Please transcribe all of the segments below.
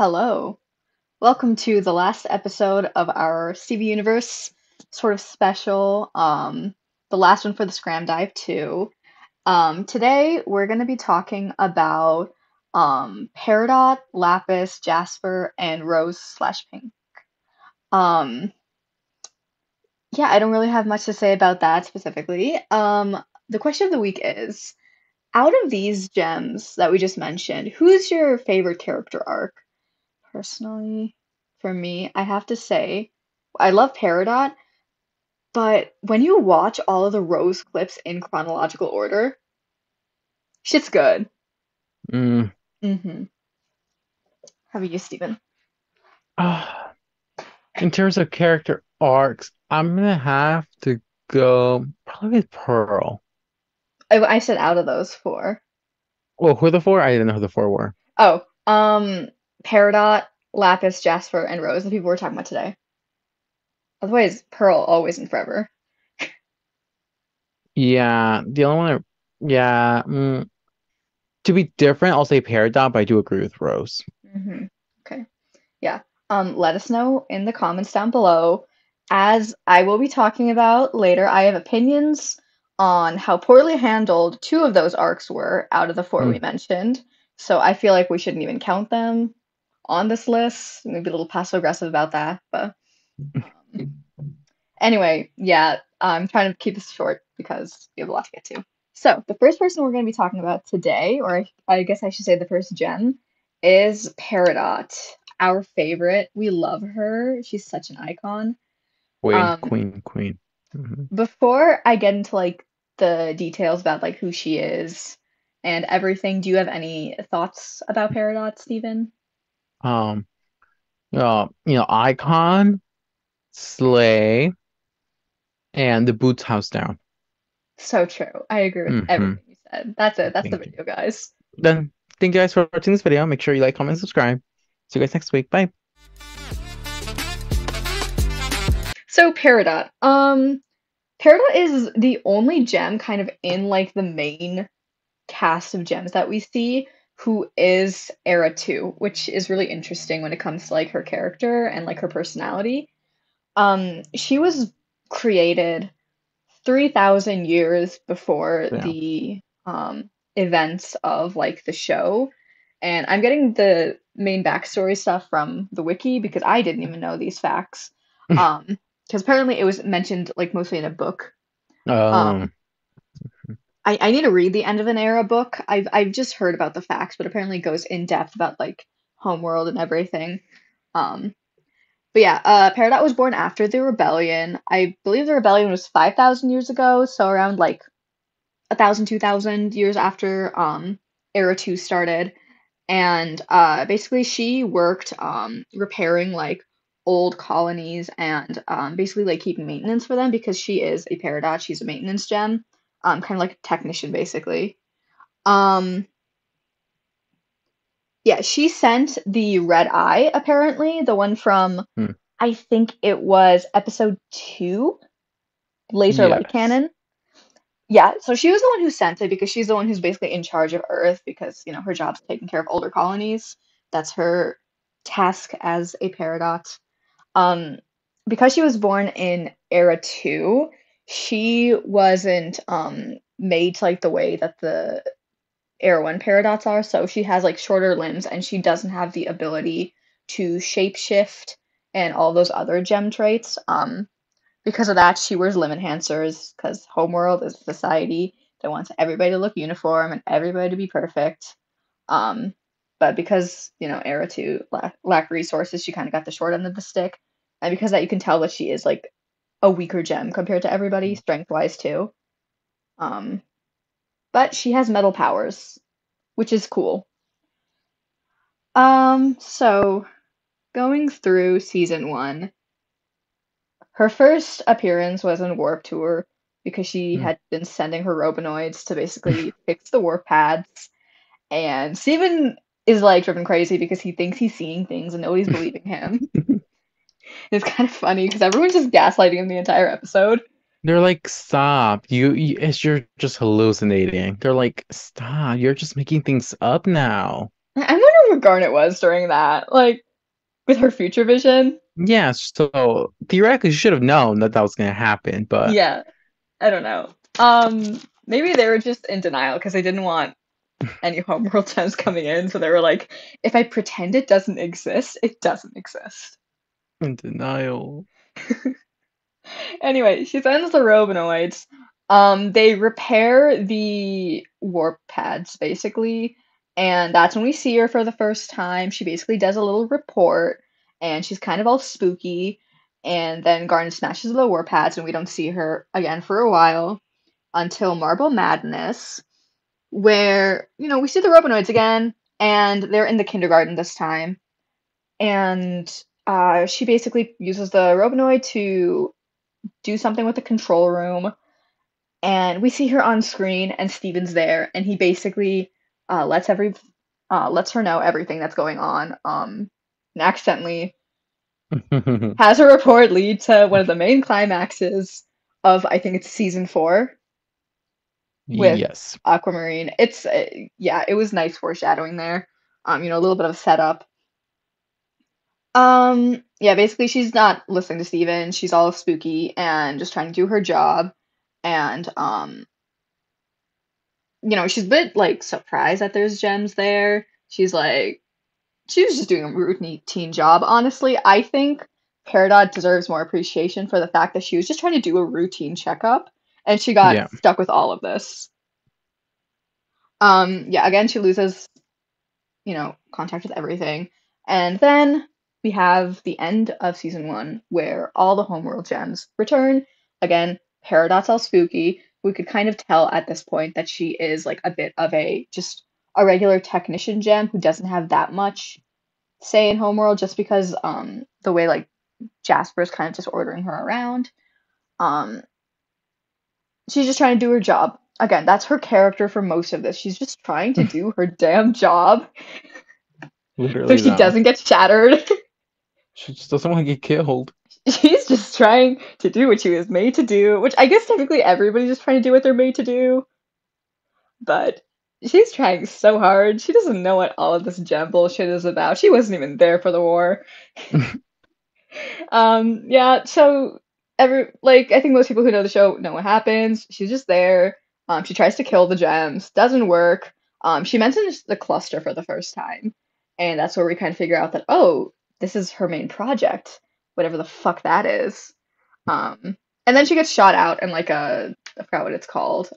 Hello. Welcome to the last episode of our Stevie Universe sort of special, the last one for the SKRAMMDIVE 2. Today we're going to be talking about Peridot, Lapis, Jasper, and Rose slash Pink. Um, yeah, I don't really have much to say about that specifically. The question of the week is, out of these gems that we just mentioned, who's your favorite character arc? Personally, for me, I have to say, I love Peridot, but when you watch all of the Rose clips in chronological order, shit's good. Mm. Mm-hmm. How about you, Steven? ah, in terms of character arcs, I'm gonna have to go probably with Pearl. I said out of those four. Well, who are the four? I didn't know who the four were. Oh, Peridot, Lapis, Jasper, and Rose, the people we're talking about today. Otherwise, Pearl, always and forever. Yeah, the only one yeah, to be different, I'll say Peridot, but I do agree with Rose. Mm-hmm. Okay. Yeah. Let us know in the comments down below. As I will be talking about later, I have opinions on how poorly handled two of those arcs were out of the four we Mm. mentioned. So I feel like we shouldn't even count them on this list. Maybe a little passive aggressive about that. But um, anyway, yeah, I'm trying to keep this short because we have a lot to get to. So the first person we're going to be talking about today, or I guess I should say the first gem, is Peridot, our favorite. We love her. She's such an icon. Queen, Um, queen, queen. Mhm. Before I get into like the details about like who she is and everything, do you have any thoughts about Peridot, Stephen? Um, Icon, Slay, and the Boots House Down. So true. I agree with Hmm. everything you said. That's it. That's the Thank you. video, guys. Then, thank you guys for watching this video. Make sure you like, comment, and subscribe. See you guys next week. Bye. So Peridot. Peridot is the only gem kind of in like the main cast of gems that we see who is Era 2, which is really interesting when it comes to like her character and like her personality. She was created 3,000 years before Yeah. the events of like the show. And I'm getting the main backstory stuff from the wiki because I didn't even know these facts. Um, because apparently it was mentioned like mostly in a book. Um, Um, I need to read the End of an Era book. I've just heard about the facts, but apparently it goes in depth about like Homeworld and everything. Um, but yeah, Peridot was born after the rebellion. I believe the rebellion was 5,000 years ago, so around like 1,000, 2,000 years after Era 2 started. And basically she worked repairing like old colonies and basically like keeping maintenance for them because she is a Peridot. She's a maintenance gem, kind of like a technician basically. Um, yeah, she sent the red eye apparently, the one from hmm. I think it was episode 2, Laser Light Yes. Cannon. Yeah, so she was the one who sent it because she's the one who's basically in charge of Earth because, you know, her job's taking care of older colonies. That's her task as a Peridot. Um, because she was born in Era 2, she wasn't made like the way that the Era 1 Peridots are, so she has like shorter limbs and she doesn't have the ability to shapeshift and all those other gem traits. Because of that, she wears limb enhancers because Homeworld is a society that wants everybody to look uniform and everybody to be perfect. Um, but because, you know, Era 2 lack resources, she kind of got the short end of the stick. And because of that, you can tell that she is like a weaker gem compared to everybody, strength-wise too. Um, but she has metal powers, which is cool. So going through season 1, her first appearance was in Warp Tour because she Hmm. had been sending her Robinoids to basically fix the warp pads. And Steven is like driven crazy because he thinks he's seeing things and nobody's believing him. It's kind of funny because everyone's just gaslighting him the entire episode. They're like, stop. You're just hallucinating. They're like, stop. You're just making things up now. I wonder what Garnet was during that, like with her future vision. Yeah, so theoretically, she should have known that that was going to happen, but Yeah, I don't know. Maybe they were just in denial because they didn't want any Homeworld gems coming in, so they were like, if I pretend it doesn't exist, it doesn't exist. in denial. Anyway, she sends the Robinoids. They repair the warp pads basically, and that's when we see her for the first time. She basically does a little report, and she's kind of all spooky. And then Garnet smashes the warp pads, and we don't see her again for a while until Marble Madness, where we see the Robinoids again, and they're in the kindergarten this time, and she basically uses the Robinoid to do something with the control room, and we see her on screen, and Steven's there, and he basically lets her know everything that's going on, and accidentally has her report lead to one of the main climaxes of, I think it's season 4 with Yes. Aquamarine. It's yeah, it was nice foreshadowing there. A little bit of a setup. Yeah, basically she's not listening to Steven. She's all spooky and just trying to do her job. And she's a bit like surprised that there's gems there. She's like, she was just doing a routine job. Honestly, I think Peridot deserves more appreciation for the fact that she was just trying to do a routine checkup and she got Yeah. stuck with all of this. Yeah, again, she loses, contact with everything. And then we have the end of season 1 where all the Homeworld gems return. Again, Peridot's all spooky. We could kind of tell at this point that she is like a bit of just a regular technician gem who doesn't have that much say in Homeworld just because the way like Jasper's kind of just ordering her around. Um she's just trying to do her job. Again, that's her character for most of this. She's just trying to do her damn job so Literally she though. doesn't get shattered. She just doesn't want to get killed. She's just trying to do what she was made to do, which I guess technically everybody's just trying to do what they're made to do, but she's trying so hard. She doesn't know what all of this gem bullshit is about. She wasn't even there for the war. Yeah, so I think most people who know the show know what happens. She's just there. She tries to kill the gems, doesn't work. She mentions the cluster for the first time, and that's where we kind of figure out that, oh, this is her main project, whatever the fuck that is. And then she gets shot out in like I forgot what it's called.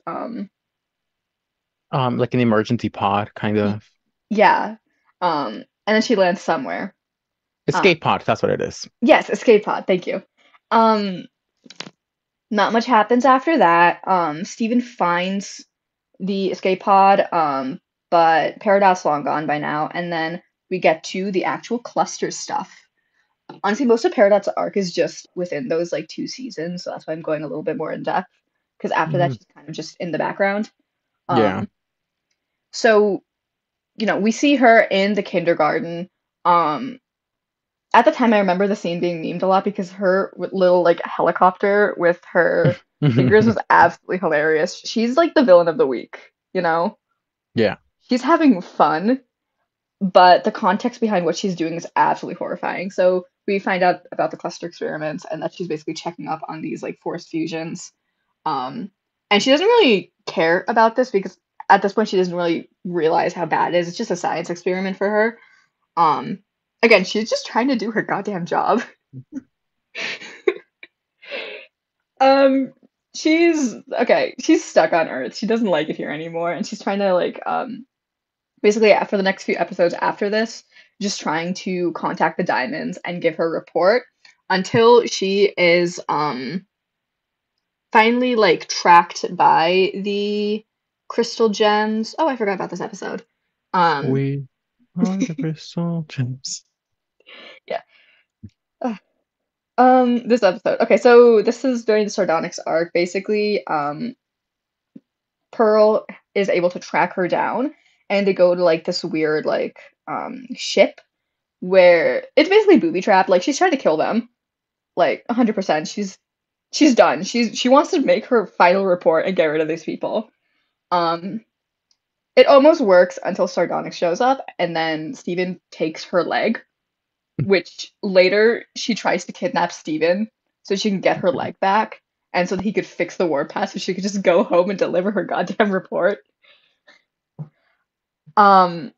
Like an emergency pod, kind Y- of. yeah. And then she lands somewhere. Um, Escape pod, that's what it is. yes, escape pod. Thank you. Um, Not much happens after that. Steven finds the escape pod, but Peridot's long gone by now, and then we get to the actual cluster stuff. Honestly, most of Peridot's arc is just within those like 2 seasons, so that's why I'm going a little bit more in depth. Because after that, Mhm. she's kind of just in the background. Yeah. Um, so we see her in the kindergarten. Um, at the time, I remember the scene being memed a lot because her little like helicopter with her fingers was absolutely hilarious. She's like the villain of the week. Yeah. She's having fun, but the context behind what she's doing is absolutely horrifying. So we find out about the cluster experiments and that she's basically checking up on these like forced fusions. Um, and she doesn't really care about this because at this point she doesn't really realize how bad it is. It's just a science experiment for her. Um, Again, she's just trying to do her goddamn job. Um, she's okay. She's stuck on Earth. She doesn't like it here anymore, and she's trying to like basically for the next few episodes after this, just trying to contact the diamonds and give her report until she is finally like tracked by the crystal gems. Oh, I forgot about this episode. Um, We are the crystal gems. yeah. Ugh. This episode. Okay, so this is during the Sardonyx arc. Basically, Pearl is able to track her down, and they go to like this weird like ship where it's basically booby trapped. Like she's trying to kill them, like 100%. She's done. She wants to make her final report and get rid of these people. Um, It almost works until Sardonyx shows up, and then Steven takes her leg, which later she tries to kidnap Steven so she can get her leg back, and so that he could fix the warp path so she could just go home and deliver her goddamn report. Um,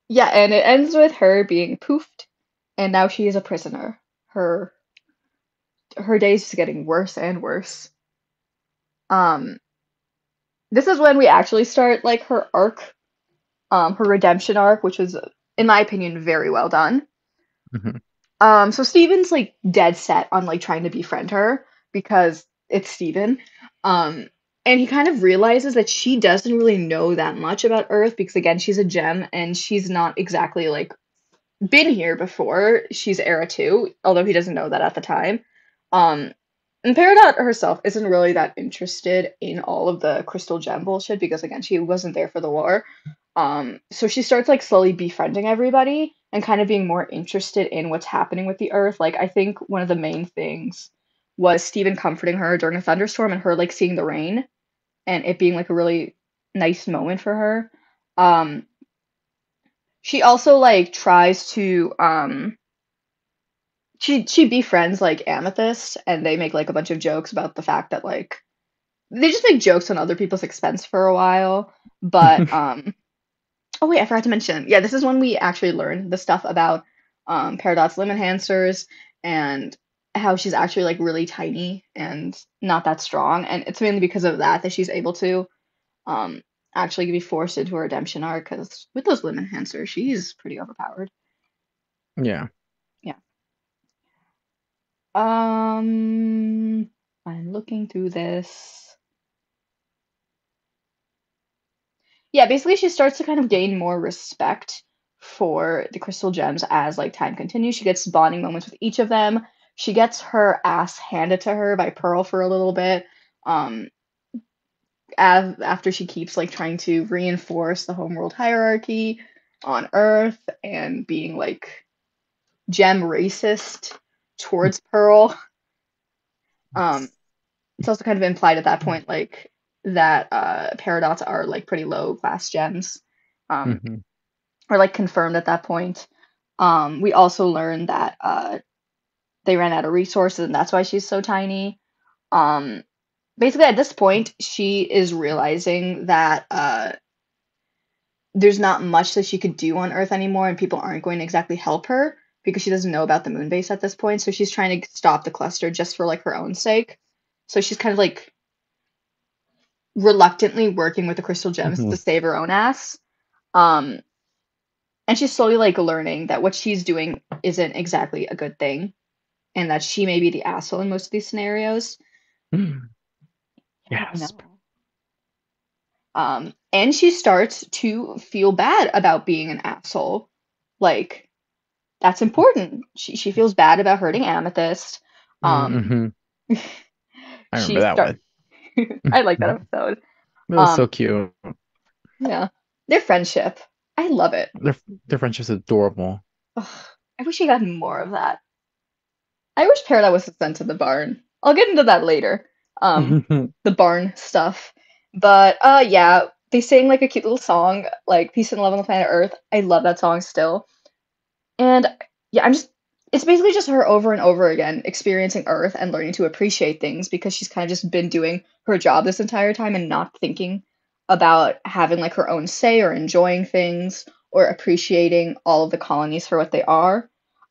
yeah, and it ends with her being poofed, and now she is a prisoner. Her her days just getting worse and worse. Um, this is when we actually start like her arc, her redemption arc, which was, in my opinion, very well done. Mhm. So Steven's like dead set on like trying to befriend her because it's Steven. Um, and he kind of realizes that she doesn't really know that much about Earth because again, she's a gem and she's not exactly like been here before. She's Era 2, although he doesn't know that at the time. Um, and Peridot herself isn't really that interested in all of the crystal gem bullshit because again, she wasn't there for the war. So she starts like slowly befriending everybody and kind of being more interested in what's happening with the Earth. Like I think one of the main things was Stephen comforting her during a thunderstorm and her like seeing the rain and it being like a really nice moment for her. Um, she also like tries to she befriends like Amethyst and they make like a bunch of jokes about the fact that like they just make jokes on other people's expense for a while. But oh wait, I forgot to mention. Yeah, this is when we actually learn the stuff about Peridot's limb enhancers and how she's actually like really tiny and not that strong. And it's mainly because of that that she's able to um actually be forced into a redemption arc because with those limb enhancers, she's pretty overpowered. Yeah. Yeah. I'm looking through this. Yeah, basically she starts to kind of gain more respect for the crystal gems as like time continues. She gets bonding moments with each of them. She gets her ass handed to her by Pearl for a little bit. Um, after she keeps like trying to reinforce the homeworld hierarchy on Earth and being like gem racist towards Pearl. Um, it's also kind of implied at that point like that Paradots are like pretty low class gems. Um, Hmm. or like confirmed at that point. We also learned that they ran out of resources and that's why she's so tiny. Um, basically, at this point, she is realizing that there's not much that she could do on Earth anymore, and people aren't going to exactly help her because she doesn't know about the moon base at this point. So she's trying to stop the cluster just for like her own sake. So she's kind of like reluctantly working with the crystal gems Hmm. to save her own ass. Um, and she's slowly like learning that what she's doing isn't exactly a good thing and that she may be the asshole in most of these scenarios. Yeah, I Yes. know. And she starts to feel bad about being an asshole. Like, that's important. She feels bad about hurting Amethyst. Um, Hmm. I remember she that start one. I like that It episode. was so Um, cute. yeah. Their friendship. I love it. Their their friendship's adorable. Ugh, I wish we got more of that. I wish Peridot was sent to the barn. I'll get into that later. The barn stuff. But yeah, they sing like a cute little song, like Peace and Love on the Planet Earth. I love that song still. And yeah, I'm just it's basically just her over and over again experiencing Earth and learning to appreciate things because she's kind of just been doing her job this entire time and not thinking about having like her own say or enjoying things or appreciating all of the colonies for what they are.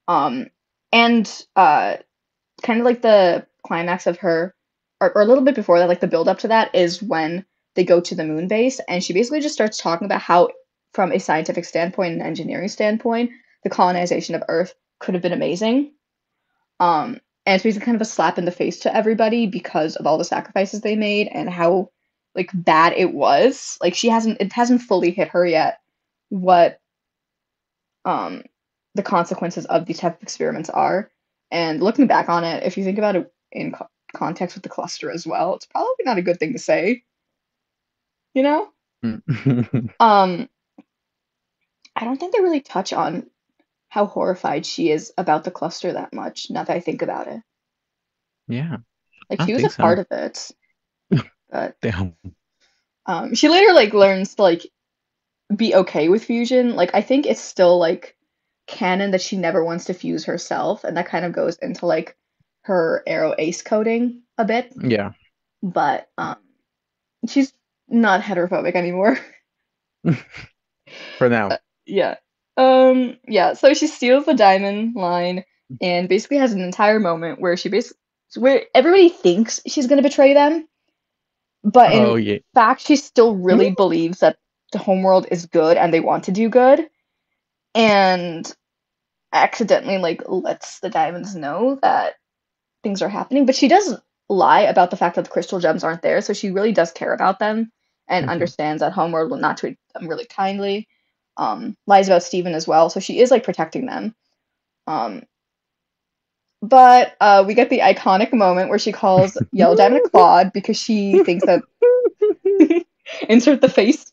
Um, and kind of like the climax of her, or a little bit before that, like the build up to that is when they go to the moon base, and she basically just starts talking about how, from a scientific standpoint and engineering standpoint, the colonization of Earth could have been amazing. And it's basically kind of a slap in the face to everybody because of all the sacrifices they made and how like bad it was. Like it hasn't fully hit her yet what um, the consequences of these type of experiments are. And looking back on it, if you think about it in context with the cluster as well, it's probably not a good thing to say, you know? Um, I don't think they really touch on how horrified she is about the cluster that much, now that I think about it. Yeah, Like I she don't was a think part so. of it, but Damn. She later like learns to like be okay with fusion. Like I think it's still like canon that she never wants to fuse herself, and that kind of goes into like her arrow ace coding a bit. Yeah. But she's not heterophobic anymore. For now. Yeah. Yeah, so she steals the diamond line and basically has an entire moment where she basically where everybody thinks she's gonna betray them, but Oh in yeah. fact she still really believes that the homeworld is good and they want to do good, and accidentally like lets the diamonds know that things are happening. But she does lie about the fact that the crystal gems aren't there, so she really does care about them and Mhm. understands that Homeworld will not treat them really kindly. Lies about Steven as well, so she is like protecting them. Um, but we get the iconic moment where she calls Yellow Diamond a clod because she thinks that insert the face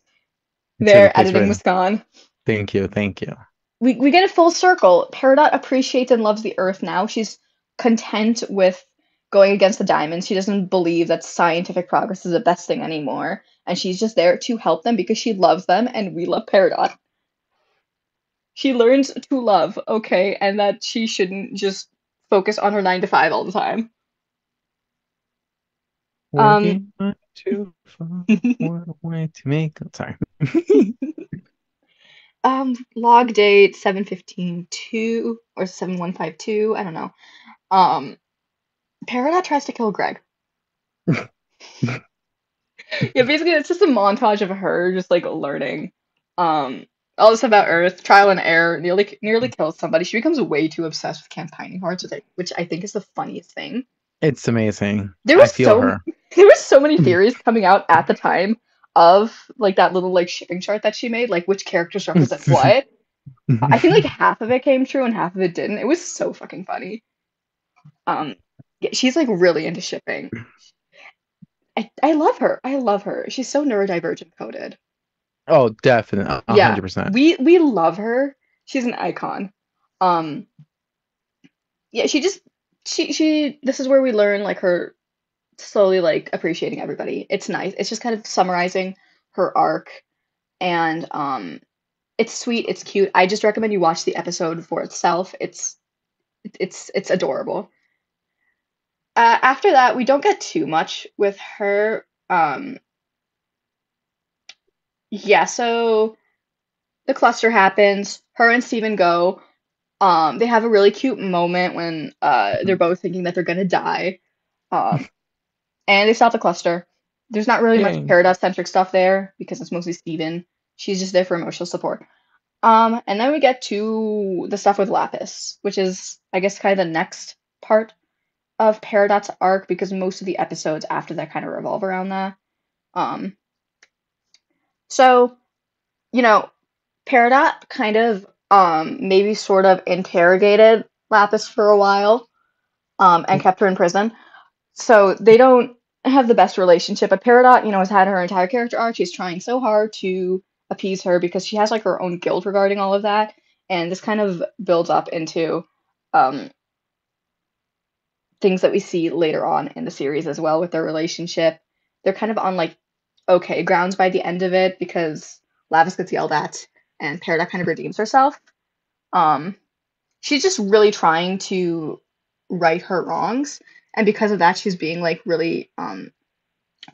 Insert the there, face editing right now. Muskan. Thank you. Thank you. We get a full circle. Peridot appreciates and loves the Earth now. She's content with going against the diamonds. She doesn't believe that scientific progress is the best thing anymore, and she's just there to help them because she loves them, and we love Peridot. She learns to love, okay, and that she shouldn't just focus on her 9 to 5 all the time. Um, Working not too far. What a way to make. Sorry. log date 7:15:2 or 7152, I don't know. Um, Peridot tries to kill Greg. Yeah, basically it's just a montage of her just like learning um all this about Earth, trial and error, nearly kills somebody. She becomes way too obsessed with campaigning hearts, which I think is the funniest thing. It's amazing. There I was feel so her. there was so many theories coming out at the time of like that little like shipping chart that she made, like which characters represent what. I think like half of it came true and half of it didn't. It was so fucking funny. Um, yeah, she's like really into shipping. I love her. I love her. She's so neurodivergent coded. Oh, definitely. a Yeah, hundred percent. we love her. She's an icon. Um, yeah, she this is where we learn like her slowly like appreciating everybody. It's nice. It's just kind of summarizing her arc, and it's sweet, it's cute. I just recommend you watch the episode for itself. It's adorable. After that, we don't get too much with her. Yeah, so the cluster happens. Her and Steven go. They have a really cute moment when they're both thinking that they're gonna die. Um, and they stop the cluster. There's not really much Yay. Peridot-centric stuff there because it's mostly Steven. She's just there for emotional support. And then we get to the stuff with Lapis, which is, I guess, kind of the next part of Peridot's arc because most of the episodes after that kind of revolve around that. Um, so, you know, Peridot kind of maybe sort of interrogated Lapis for a while and kept her in prison. So they don't have the best relationship. But Peridot, has had her entire character arc. She's trying so hard to appease her because she has like her own guilt regarding all of that. And this kind of builds up into um, things that we see later on in the series as well with their relationship. They're kind of on like okay grounds by the end of it because Lavis gets yelled at and Peridot kind of redeems herself. Um, she's just really trying to right her wrongs, and because of that, she's being like really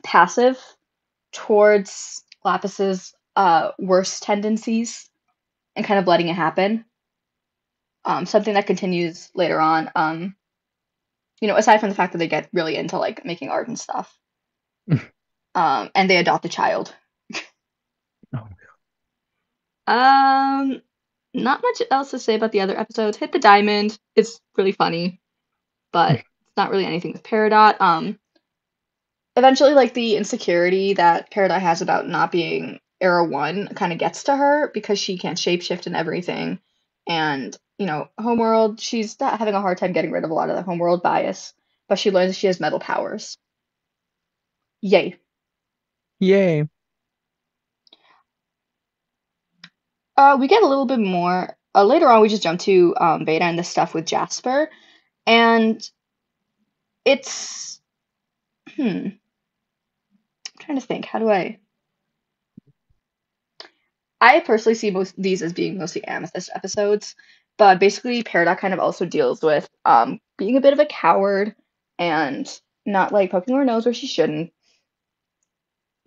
passive towards Lapis's worst tendencies and kind of letting it happen. Something that continues later on. Aside from the fact that they get really into like making art and stuff. And they adopt a child. Oh, Um, Not much else to say about the other episodes. Hit the Diamond. It's really funny, but it's not really anything with Peridot. Eventually, like the insecurity that Peridot has about not being Era One kind of gets to her because she can't shapeshift and everything. And Homeworld, she's not having a hard time getting rid of a lot of the Homeworld bias, but she learns she has metal powers. Yay. yay. We get a little bit more later on. We just jump to Beta and the stuff with Jasper, and it's I'm trying to think. How do I? I personally see most these as being mostly Amethyst episodes, but basically Peridot kind of also deals with being a bit of a coward and not like poking her nose where she shouldn't.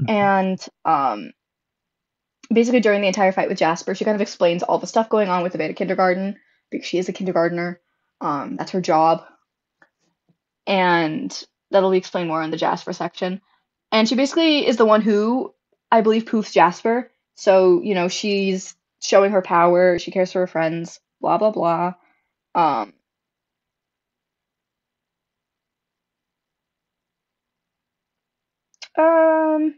And basically during the entire fight with Jasper, she kind of explains all the stuff going on with the beta kindergarten because she is a kindergartner. That's her job, and that'll be explained more in the Jasper section. And she basically is the one who, I believe, poofs Jasper. So, she's showing her power, she cares for her friends, blah blah blah. Um, um,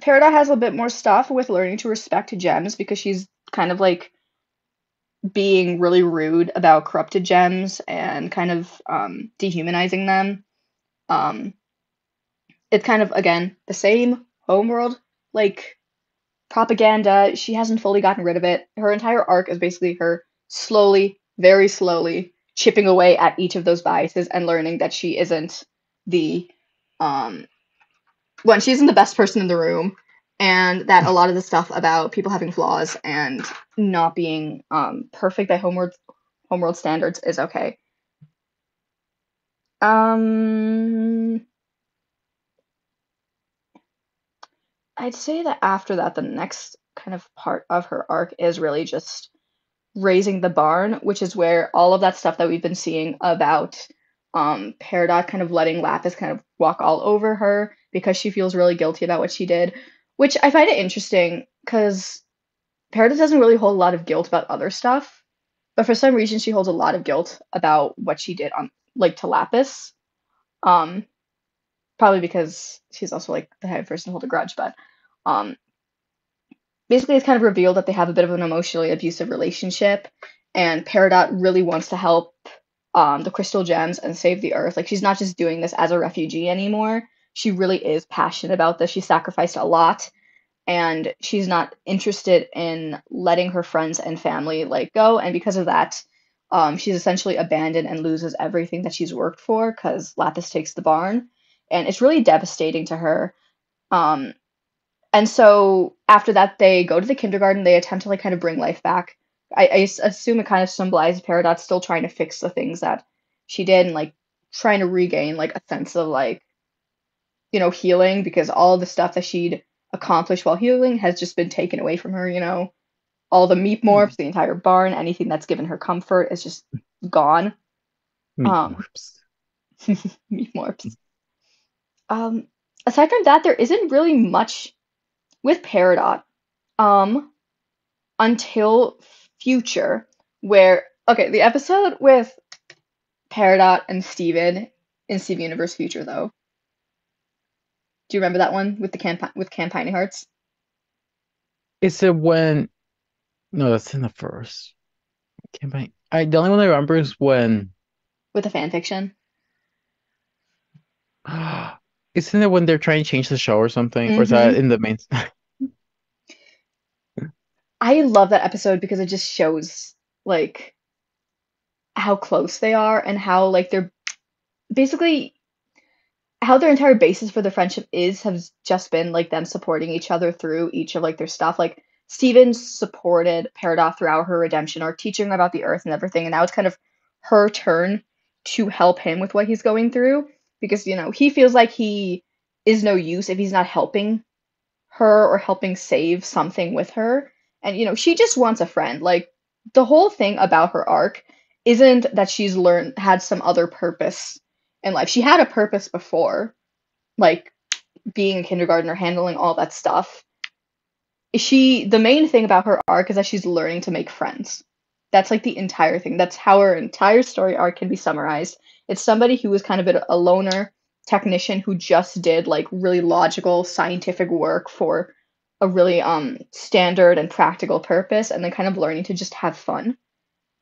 Peridot has a bit more stuff with learning to respect gems because she's kind of like being really rude about corrupted gems and kind of dehumanizing them. Um, it's kind of again the same homeworld like propaganda. She hasn't fully gotten rid of it. Her entire arc is basically her slowly, very slowly chipping away at each of those biases and learning that she isn't the um she isn't the best person in the room, and that a lot of the stuff about people having flaws and not being perfect by homeworld standards is okay. Um I'd say that after that the next kind of part of her arc is really just raising the barn, which is where all of that stuff that we've been seeing about Peridot kind of letting Lapis kind of walk all over her because she feels really guilty about what she did, which I find it interesting because Peridot doesn't really hold a lot of guilt about other stuff, but for some reason she holds a lot of guilt about what she did on like to Lapis. Um, Probably because she's also like the type of person to hold a grudge, but um basically it's kind of revealed that they have a bit of an emotionally abusive relationship, and Peridot really wants to help the crystal gems and save the earth. Like she's not just doing this as a refugee anymore. She really is passionate about this. She sacrificed a lot, and she's not interested in letting her friends and family like go. And because of that, she's essentially abandoned and loses everything that she's worked for because Lapis takes the barn, and it's really devastating to her. Um, and so after that, they go to the kindergarten. They attempt to like kind of bring life back. Assume it kind of symbolizes Peridot still trying to fix the things that she did and like trying to regain like a sense of like healing because all the stuff that she'd accomplished while healing has just been taken away from her. All the meat morphs, the entire barn, anything that's given her comfort is just gone. Meat Um, morphs. Meat morphs. Um, Aside from that, there isn't really much with Peridot. Um, until future where okay, the episode with Peridot and Steven in Steven Universe Future though. Do you remember that one with the campaigning hearts Is it when? No, that's in the first campaign. The only one I remember is when. with the fan fiction? Isn't it when they're trying to change the show or something? Or is that Mm-hmm. in the main? I love that episode because it just shows like how close they are and how like they're basically how their entire basis for the friendship is has just been like them supporting each other through each of like their stuff. Like Steven supported Peridot throughout her redemption arc, teaching her about the earth and everything, and now it's kind of her turn to help him with what he's going through because he feels like he is no use if he's not helping her or helping save something with her. And she just wants a friend. Like the whole thing about her arc isn't that she's learned had some other purpose in life. She had a purpose before, like being a kindergartner, handling all that stuff. The main thing about her arc is that she's learning to make friends. That's like the entire thing. That's how her entire story arc can be summarized. It's somebody who was kind of a loner technician who just did like really logical scientific work for a really standard and practical purpose, and then kind of learning to just have fun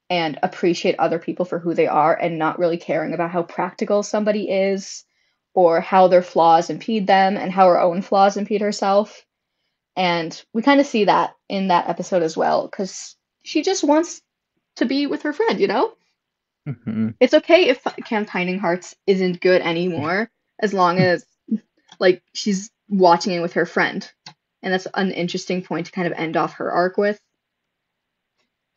and appreciate other people for who they are and not really caring about how practical somebody is or how their flaws impede them and how her own flaws impede herself. And we kind of see that in that episode as well because she just wants to be with her friend. Mhm. It's okay if Campaigning Hearts isn't good anymore as long as like she's watching it with her friend. and that's an interesting point to kind of end off her arc with,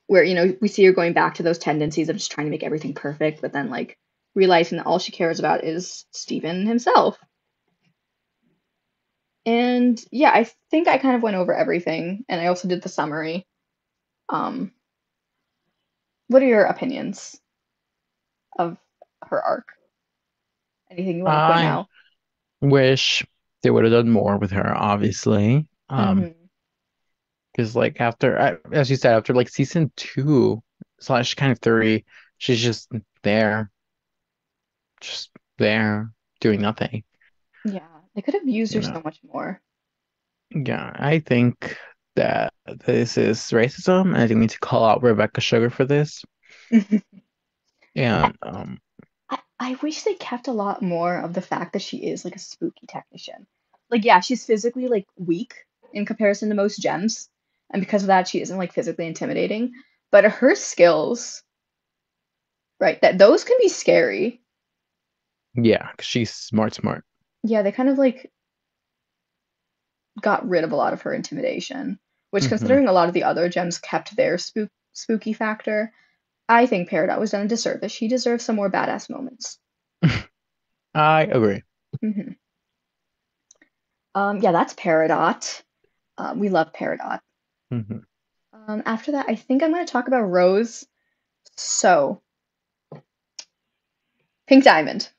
where we see her going back to those tendencies of just trying to make everything perfect, but then like realizing that all she cares about is Steven himself. And yeah, I think I kind of went over everything, and I also did the summary. Um, what are your opinions of her arc? Anything you want to point I out? wish they would have done more with her, obviously. Hmm. Because like after, as you said, after like season two slash kind of three, she's just there, doing nothing. Yeah, they could have used You her know, so much more. yeah, I think that this is racism, and I think we need to call out Rebecca Sugar for this. I, And I wish they kept a lot more of the fact that she is like a spooky technician. Like, yeah, she's physically like weak in comparison to most gems, and because of that, she isn't like physically intimidating. But her skills, right, that those can be scary. yeah, 'cause she's smart, smart. Yeah, they kind of like got rid of a lot of her intimidation, which Hmm. considering a lot of the other gems kept their spooky factor, I think Peridot was done a disservice. She deserves some more badass moments. I agree. Hmm. Yeah, that's Peridot. We love Peridot. Hmm. After that, I think I'm going to talk about Rose. So, Pink Diamond.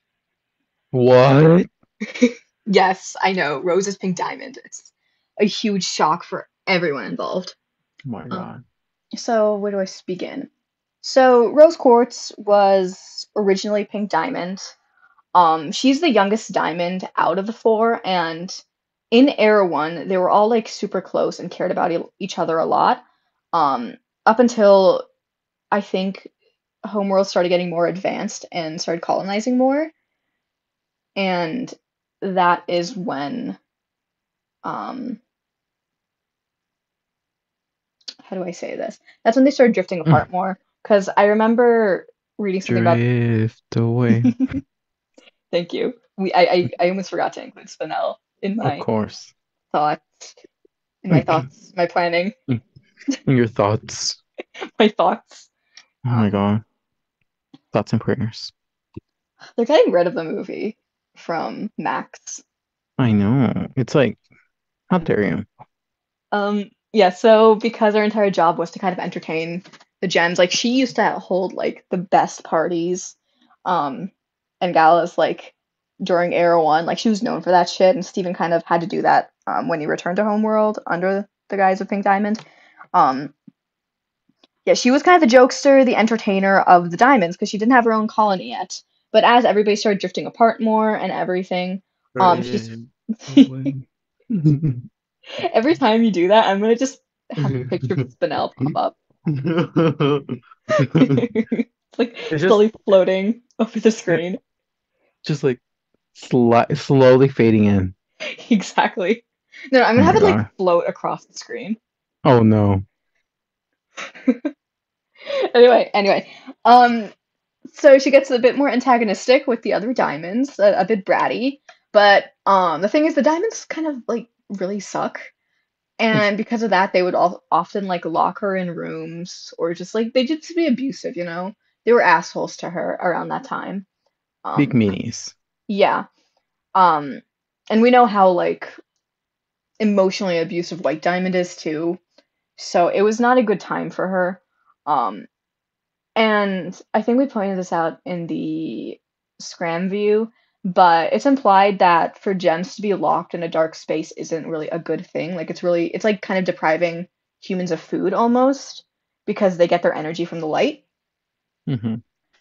What? Yes, I know. Rose is Pink Diamond. It's a huge shock for everyone involved. Oh my Um, God. so, where do I begin? So, Rose Quartz was originally Pink Diamond. She's the youngest diamond out of the four, and in Era One, they were all like super close and cared about each other a lot. Up until I think Homeworld started getting more advanced and started colonizing more, and that is when um how do I say this? That's when they started drifting apart more. Because I remember reading something about. Drift away. Thank you. I almost forgot to include Spinel in Of my course. thoughts, In my planning, your thoughts. my thoughts. Oh my Um, God. Thoughts and prayers. they're getting rid of the movie from Max. I know. It's like, how dare you? Yeah, so because her entire job was to kind of entertain the gems, like she used to hold like the best parties, um, and galas like during Era One, like she was known for that shit, and Steven kind of had to do that when he returned to Homeworld under the guise of Pink Diamond. Um, yeah, she was kind of the jokester, the entertainer of the diamonds because she didn't have her own colony yet. But as everybody started drifting apart more and everything, she's Drift away. every time you do that, I'm gonna just have a picture of Spinel pop up. It's like It's slowly floating over the screen. just like slowly fading in. Exactly. No, I'm Oh gonna have my it like God. float across the screen. Oh no. Anyway. Um, so she gets a bit more antagonistic with the other diamonds, a bit bratty. But the thing is, the diamonds kind of like really suck, and because of that, they would all often like lock her in rooms or just like they just be abusive. They were assholes to her around that time. Big Um, meanies. yeah. Um, and we know how like emotionally abusive White Diamond is too. So it was not a good time for her. Um, and I think we pointed this out in the Scram view, but it's implied that for gems to be locked in a dark space isn't really a good thing. Like it's like kind of depriving humans of food almost because they get their energy from the light. Hmm.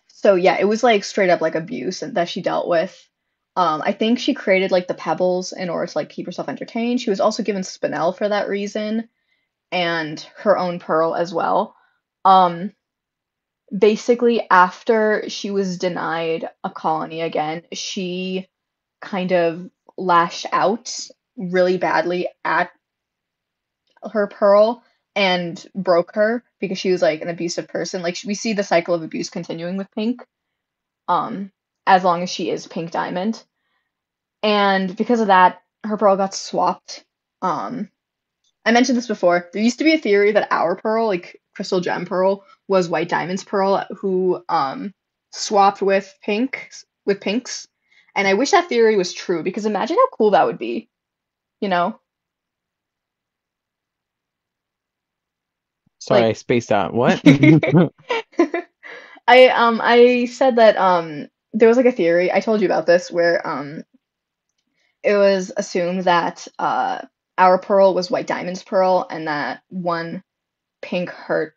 So yeah, it was like straight up like abuse that she dealt with. I think she created like the pebbles in order to like keep herself entertained. She was also given Spinel for that reason and her own pearl as well. Um, Basically, after she was denied a colony again, she kind of lashed out really badly at her pearl and broke her because she was like an abusive person. Like we see the cycle of abuse continuing with Pink, um, as long as she is Pink Diamond. And because of that, her pearl got swapped. Um, I mentioned this before. There used to be a theory that our pearl, like crystal gem pearl, was White Diamond's pearl who swapped with pinks. And I wish that theory was true because imagine how cool that would be, you know? Sorry, I Like spaced out. What? I said that there was like a theory, I told you about this, where it was assumed that our pearl was White Diamond's pearl and that one pink hurt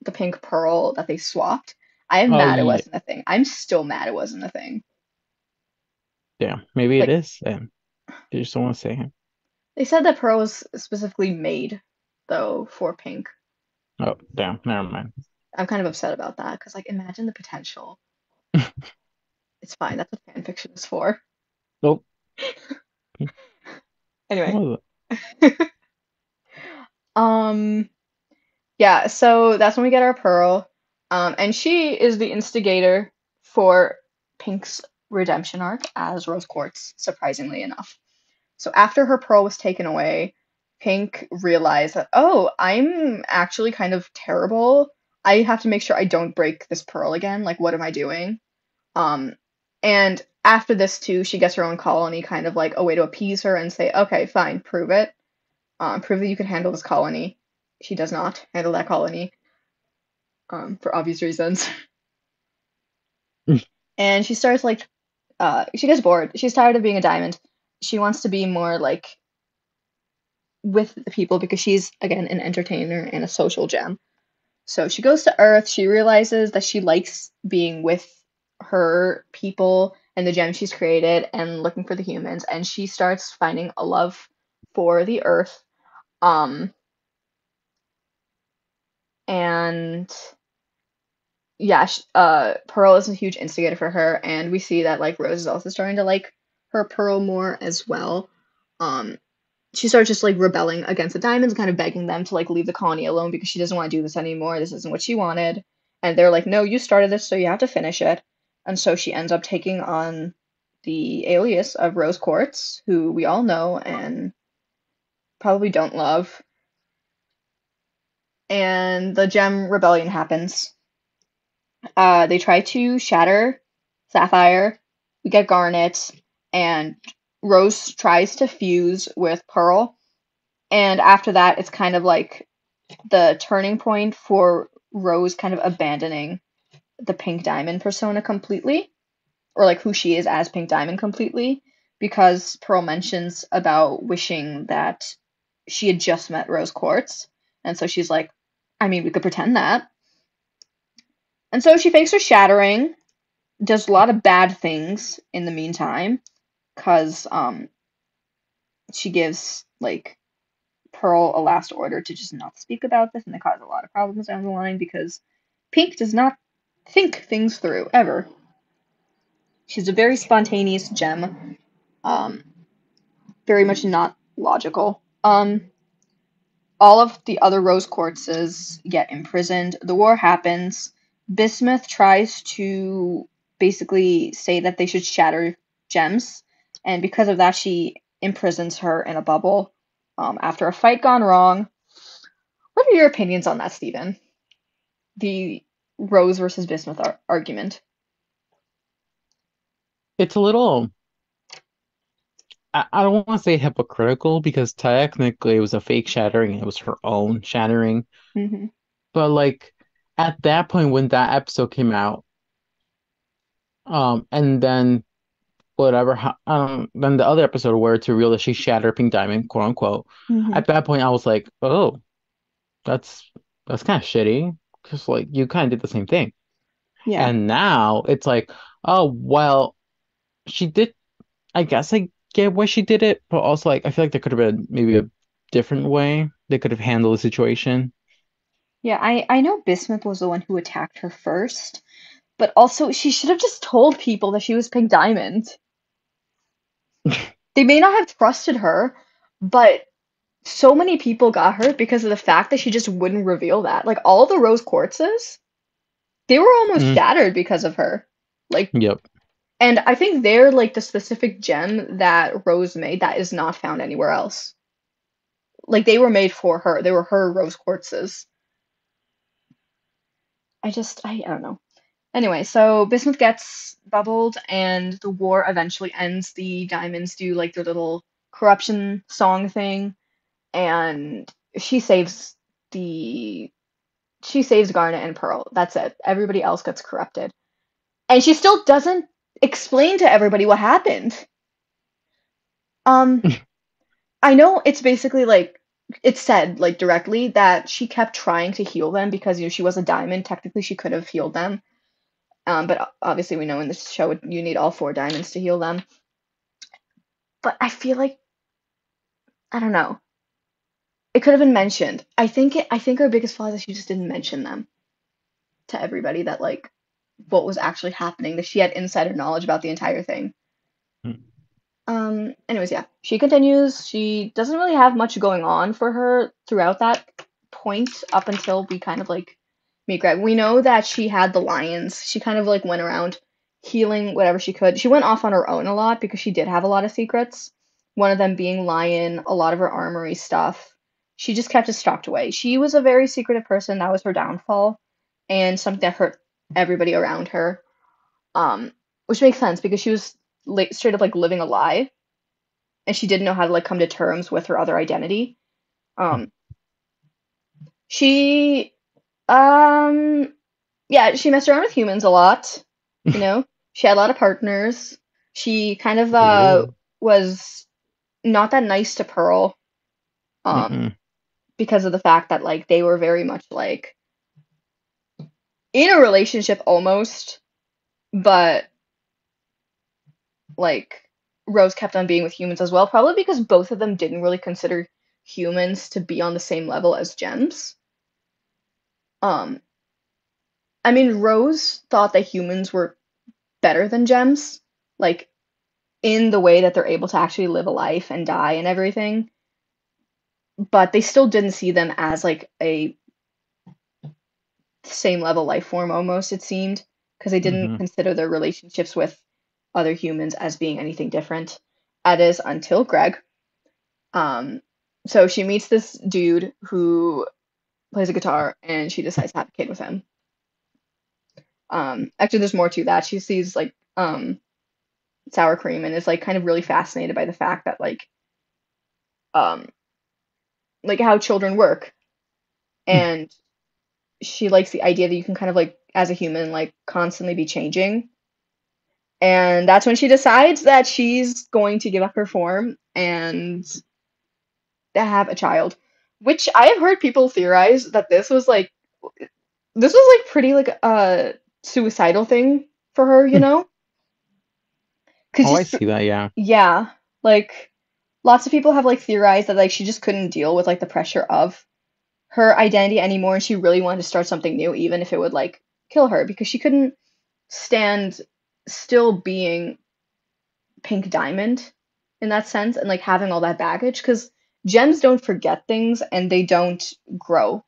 the pink pearl that they swapped. I am Oh, mad it yeah. wasn't a thing. I'm still mad it wasn't a thing. Damn. Maybe it Like is. They just don't want to say it. they said that pearl was specifically made though for pink. Oh, damn. Never mind. I'm kind of upset about that because like imagine the potential. It's fine. That's what fan fiction is for. Nope. Anyway, What was um, yeah. So that's when we get our pearl, and she is the instigator for Pink's redemption arc as Rose Quartz. Surprisingly enough. So after her pearl was taken away, Pink realized that, oh, I'm actually kind of terrible. I have to make sure I don't break this pearl again. Like, what am I doing? Um, and after this too, she gets her own colony, kind of like a way to appease her and say, okay, fine, prove it. Prove that you can handle this colony. She does not handle that colony, for obvious reasons. it? And she starts like, she gets bored. She's tired of being a diamond. She wants to be more like with the people because she's again an entertainer and a social gem. So she goes to Earth. She realizes that she likes being with her people and the gems she's created and looking for the humans. And she starts finding a love for the Earth. Um, and yeah, Pearl is a huge instigator for her, and we see that like Rose is also starting to like her Pearl more as well. Um, she starts just like rebelling against the diamonds, kind of begging them to like leave the colony alone because she doesn't want to do this anymore. This isn't what she wanted. And they're like, no, you started this, so you have to finish it. And so she ends up taking on the alias of Rose Quartz, who we all know and probably don't love. And the gem rebellion happens. They try to shatter Sapphire. We get Garnet, and Rose tries to fuse with Pearl. And after that, it's kind of like the turning point for Rose kind of abandoning the Pink Diamond persona completely, or like who she is as Pink Diamond completely, because Pearl mentions about wishing that she had just met Rose Quartz. And so she's like, I mean, we could pretend that. And so she fakes her shattering, does a lot of bad things in the meantime, because she gives like Pearl a last order to just not speak about this, and they cause a lot of problems down the line because Pink does not think things through ever. She's a very spontaneous gem, um, very much not logical. All of the other rose quartzes get imprisoned. The war happens. Bismuth tries to basically say that they should shatter gems, and because of that, she imprisons her in a bubble. After a fight gone wrong. What are your opinions on that, Steven? The Rose versus Bismuth argument. It's a little. I don't want to say hypocritical because technically it was a fake shattering and it was her own shattering. Hmm. But like at that point when that episode came out, and then whatever, then the other episode where to reveal that she shattered Pink Diamond, quote unquote. Hmm. At that point, I was like, oh, that's that's kind of shitty because like you kind of did the same thing. Yeah. And now it's like, oh well, she did. I guess I get why she did it, but also like I feel like there could have been maybe a different way they could have handled the situation. Yeah, I know Bismuth was the one who attacked her first, but also she should have just told people that she was Pink Diamond. They may not have trusted her, but so many people got hurt because of the fact that she just wouldn't reveal that. Like all the rose quartzes, they were almost Mm, shattered because of her. Like, yep. and I think they're like the specific gem that Rose made that is not found anywhere else. Like they were made for her. They were her rose quartzes. I don't know. Anyway, so Bismuth gets bubbled and the war eventually ends. The diamonds do like their little corruption song thing and she saves the she saves Garnet and Pearl. That's it. Everybody else gets corrupted. And she still doesn't explain to everybody what happened. Um, I know it's basically like it's said like directly that she kept trying to heal them because she was a diamond. Technically, she could have healed them. But obviously, we know in this show you need all four diamonds to heal them. But I feel like I don't know. It could have been mentioned. I think her biggest flaw is that she just didn't mention them to everybody that like what was actually happening, that she had insider knowledge about the entire thing. Anyways, yeah, she continues. She doesn't really have much going on for her throughout that point up until we kind of like meet Greg. We know that she had the lions. She kind of like went around healing whatever she could. She went off on her own a lot because she did have a lot of secrets. One of them being lion, a lot of her armory stuff. She just kept it stocked away. She was a very secretive person. That was her downfall and something that hurt everybody around her. Um, which makes sense because she was like straight up like living a lie and she didn't know how to like come to terms with her other identity. Um, she, um, yeah, she messed around with humans a lot. You know, she had a lot of partners. She kind of Ooh. was not that nice to Pearl, um, Mm-mm. because of the fact that like they were very much like in a relationship almost, but like Rose kept on being with humans as well, probably because both of them didn't really consider humans to be on the same level as gems. Um, I mean, Rose thought that humans were better than gems, like in the way that they're able to actually live a life and die and everything, but they still didn't see them as like a same level life form almost, it seemed, because they didn't Mm-hmm. consider their relationships with other humans as being anything different. That is until Greg. Um, so she meets this dude who plays a guitar and she decides to have a kid with him. Actually, there's more to that. She sees sour cream and is like kind of really fascinated by the fact that um like how children work and she likes the idea that you can kind of like as a human like constantly be changing and that's when she decides that she's going to give up her form and have a child, which I have heard people theorize that this was like pretty like a suicidal thing for her, you know, because Oh, I just see that, yeah. yeah, like lots of people have like theorized that like she just couldn't deal with like the pressure of her identity anymore and she really wanted to start something new even if it would like kill her because she couldn't stand still being Pink Diamond in that sense and like having all that baggage because gems don't forget things and they don't grow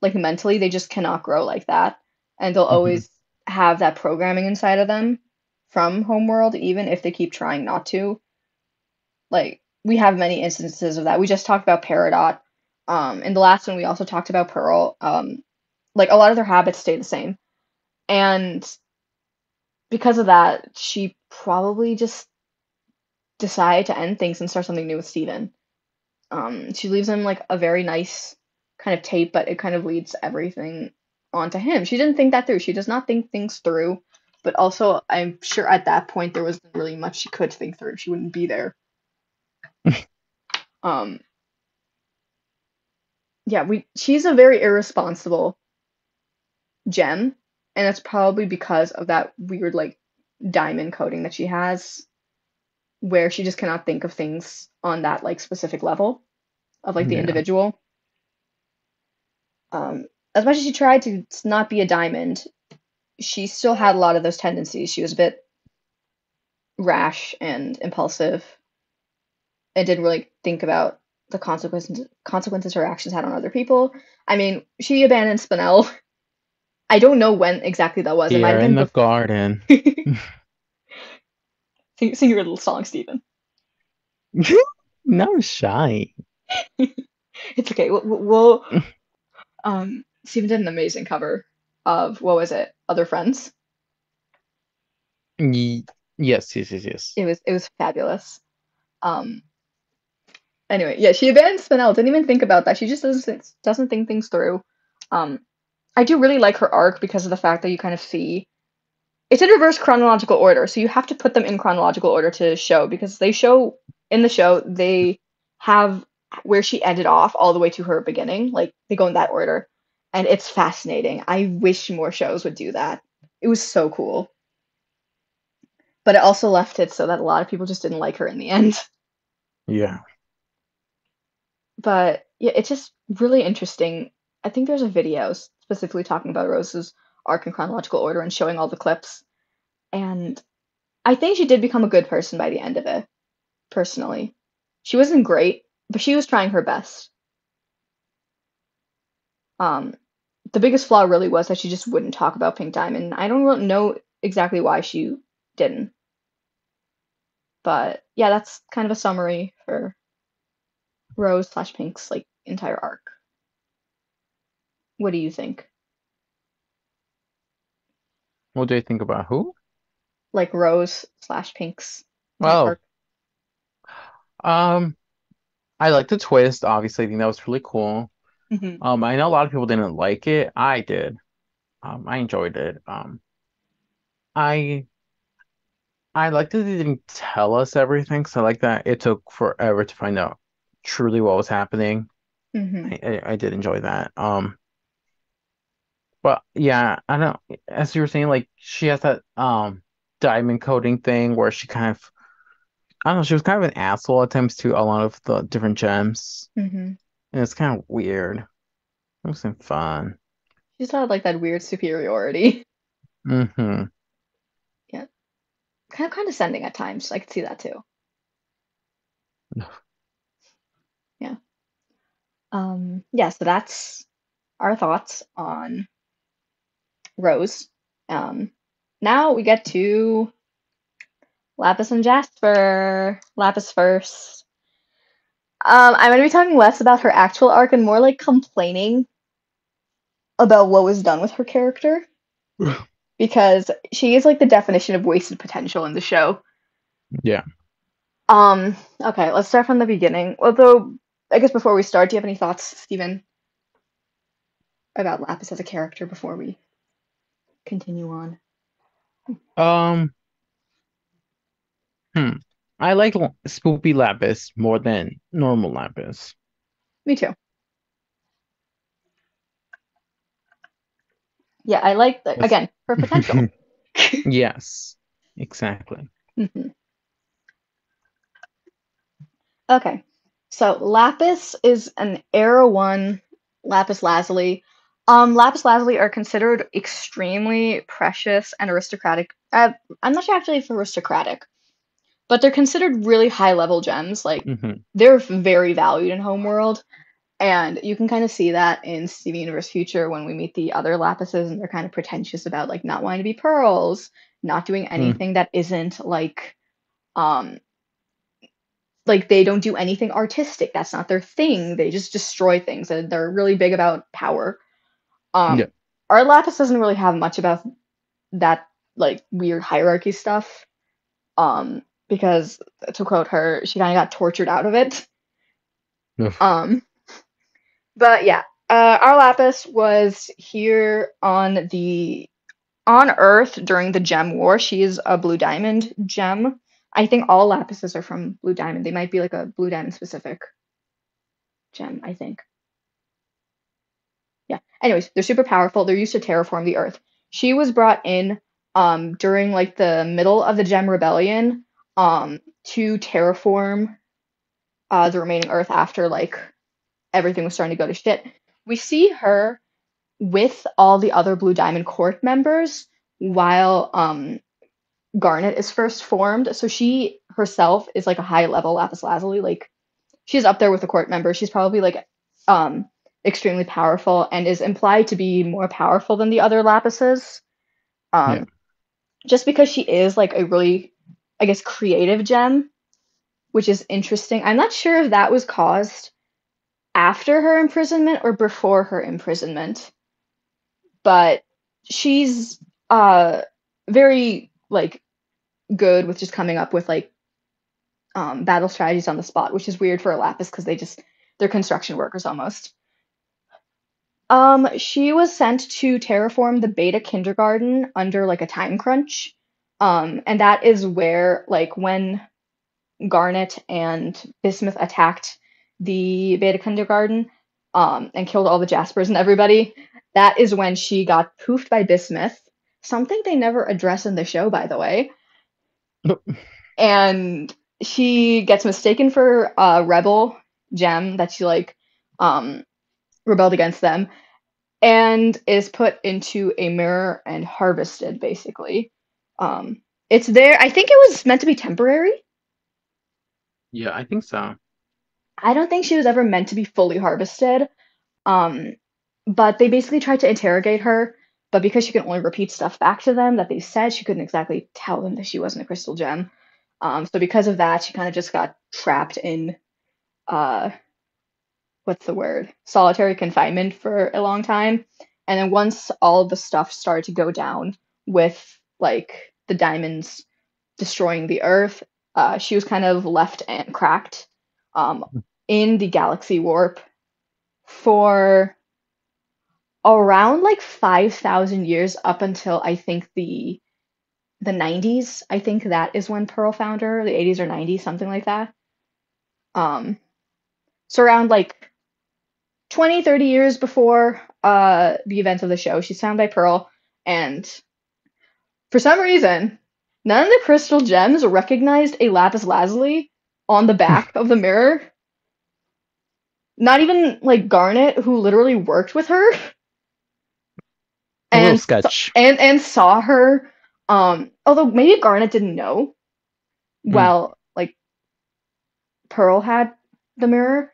like mentally they just cannot grow like that and they'll Mm-hmm. always have that programming inside of them from Homeworld even if they keep trying not to. Like we have many instances of that. We just talked about Peridot. In the last one we also talked about Pearl. Like a lot of their habits stay the same. And because of that, she probably just decided to end things and start something new with Steven. She leaves him like a very nice kind of tape, but it kind of leads everything onto him. She didn't think that through. She does not think things through, but also I'm sure at that point there wasn't really much she could think through. She wouldn't be there. Um, yeah, we she's a very irresponsible gem, and it's probably because of that weird like diamond coating that she has, where she just cannot think of things on that like specific level of like the Yeah. individual. As much as she tried to not be a diamond, she still had a lot of those tendencies. She was a bit rash and impulsive and didn't really think about the consequences her actions had on other people. I mean, she abandoned Spinel. I don't know when exactly that was. It might have Here been in the before. garden. Sing your little song, Steven. Now I'm shy. It's okay. We'll Steven did an amazing cover of what was it? Other Friends. Ye- Yes, yes, yes, yes. It was fabulous. Um, anyway, yeah, she abandoned Spinel. Didn't even think about that. She just doesn't think things through. Um, I do really like her arc because of the fact that you kind of see it's in reverse chronological order, so you have to put them in chronological order to show because they show in the show they have where she ended off all the way to her beginning, like they go in that order, and it's fascinating. I wish more shows would do that. It was so cool, but it also left it so that a lot of people just didn't like her in the end. Yeah. But yeah, it's just really interesting. I think there's a video specifically talking about Rose's arc in chronological order and showing all the clips, and I think she did become a good person by the end of it. Personally. She wasn't great, but she was trying her best. Um, the biggest flaw really was that she just wouldn't talk about Pink Diamond. I don't really know exactly why she didn't, but yeah, that's kind of a summary for Rose slash Pink's like entire arc. What do you think? What do you think about who? Like Rose slash Pink's entire Well, arc? um, I like the twist, obviously. I think that was really cool. Hmm. I know a lot of people didn't like it. I did. I enjoyed it. I I like that they didn't tell us everything, so I like that it took forever to find out truly what was happening. Hmm. I did enjoy that. But yeah, I don't, as you were saying, like she has that diamond coating thing where she kind of, I don't know, she was kind of an asshole at times to a lot of the different gems. Hmm. And it's kind of weird. It wasn't fun. She's had like that weird superiority. Hmm. Yeah, kind of condescending at times. I could see that too. Yeah. Yeah, so that's our thoughts on Rose. Um, now we get to Lapis and Jasper. Lapis first. I'm going to be talking less about her actual arc and more like complaining about what was done with her character because she is like the definition of wasted potential in the show. Yeah. Okay, let's start from the beginning. Although, I guess before we start, do you have any thoughts, Steven, about Lapis as a character before we continue on? Um, hmm. I like Spoopy Lapis more than normal Lapis. Me too. Yeah, I like the That's again her potential. yes, exactly. Mhm. Okay. So Lapis is an Era 1 lapis lazuli. Lapis lazuli are considered extremely precious and aristocratic. I'm not sure actually if aristocratic, but they're considered really high level gems. Like Hmm. they're very valued in Homeworld, and you can kind of see that in Steven Universe Future when we meet the other lapises, and they're kind of pretentious about like not wanting to be pearls, not doing Mm. anything that isn't um like they don't do anything artistic. That's not their thing. They just destroy things and they're really big about power. Yeah. Um our Lapis doesn't really have much about that like weird hierarchy stuff. Because to quote her, she kind of got tortured out of it. Ugh. Um but yeah, our Lapis was here on Earth during the Gem War. She is a Blue Diamond gem. I think all Lapises are from Blue Diamond. They might be like a Blue Diamond specific gem, I think. Yeah. Anyways, they're super powerful. They're used to terraform the Earth. She was brought in during like the middle of the Gem Rebellion to terraform the remaining Earth after like everything was starting to go to shit. We see her with all the other Blue Diamond Court members while Garnet is first formed. So she herself is like a high level lapis lazuli. Like she's up there with the court members. She's probably like um extremely powerful and is implied to be more powerful than the other lapises. Yeah. Um just because she is like a really I guess creative gem, which is interesting. I'm not sure if that was caused after her imprisonment or before her imprisonment, but she's uh very like good with just coming up with like battle strategies on the spot, which is weird for a Lapis because they're construction workers almost. She was sent to terraform the beta kindergarten under like a time crunch. And that is where like when Garnet and Bismuth attacked the beta kindergarten, and killed all the Jaspers and everybody, that is when she got poofed by Bismuth, something they never address in the show, by the way. And she gets mistaken for a rebel gem that she like um rebelled against them and is put into a mirror and harvested basically. It's there. I think it was meant to be temporary. Yeah, I think so. I don't think she was ever meant to be fully harvested. Um, but they basically tried to interrogate her, but because she could only repeat stuff back to them that they said, she couldn't exactly tell them that she wasn't a crystal gem. So because of that, she kind of just got trapped in uh, what's the word? Solitary confinement for a long time. And then once all of the stuff started to go down with like the diamonds destroying the Earth, she was kind of left and cracked um, in the galaxy warp for around like 5,000 years up until I think the 90s. I think that is when Pearl found her, the 80s or 90s, something like that. Um, so around like 20, 30 years before the events of the show, she's found by Pearl, and for some reason, none of the crystal gems recognized a lapis lazuli on the back of the mirror. Not even like Garnet, who literally worked with her A little and sketch. and saw her. Although maybe Garnet didn't know. Mm, Well, like Pearl had the mirror,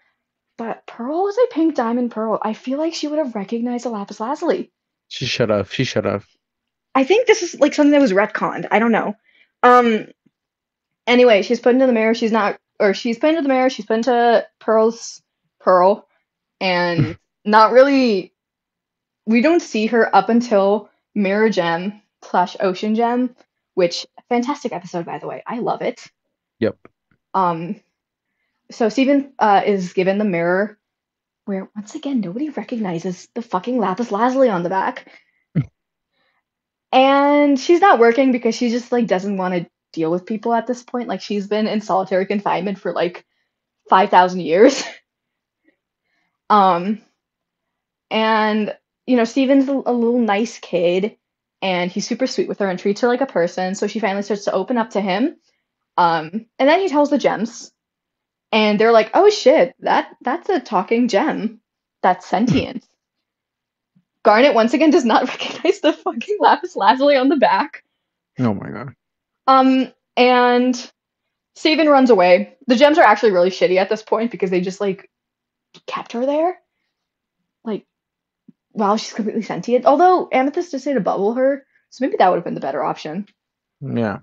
but Pearl was a pink diamond pearl. I feel like she would have recognized a lapis lazuli. she should have. She should have. I think this is like something that was retconned. I don't know. Um. Anyway, she's put into the mirror. She's not, or she's put into the mirror. She's put into Pearl, and not really. We don't see her up until Mirror Gem slash Ocean Gem, which fantastic episode by the way. I love it. Yep. Um. So Steven is given the mirror, where once again nobody recognizes the fucking lapis lazuli on the back. And she's not working because she just like doesn't want to deal with people at this point. Like she's been in solitary confinement for like 5,000 years. Um, and Steven's a little nice kid, and he's super sweet with her and treats her like a person. So she finally starts to open up to him. And then he tells the gems, and they're like, "Oh shit, that's a talking gem. That's sentient." Garnet once again does not recognize the fucking lapis lazuli on the back. Oh my God. And Steven runs away. The gems are actually really shitty at this point because they just like kept her there, like while she's completely sentient. Although Amethyst did say to bubble her, so maybe that would have been the better option. Yeah.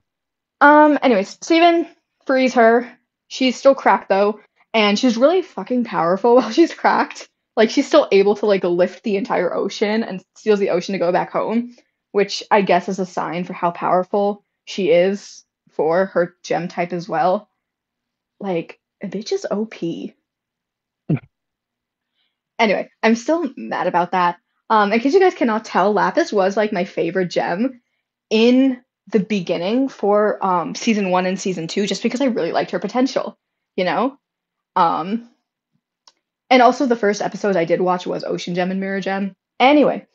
Anyways, Steven frees her. She's still cracked though, and she's really fucking powerful while she's cracked. Like she's still able to like lift the entire ocean and steals the ocean to go back home, which I guess is a sign for how powerful she is for her gem type as well. Like, a bitch is OP. Anyway, I'm still mad about that. In case you guys cannot tell, Lapis was like my favorite gem in the beginning for season one and season two, just because I really liked her potential, you know? Um, and also the first episode I did watch was Ocean Gem and Mirror Gem. Anyway,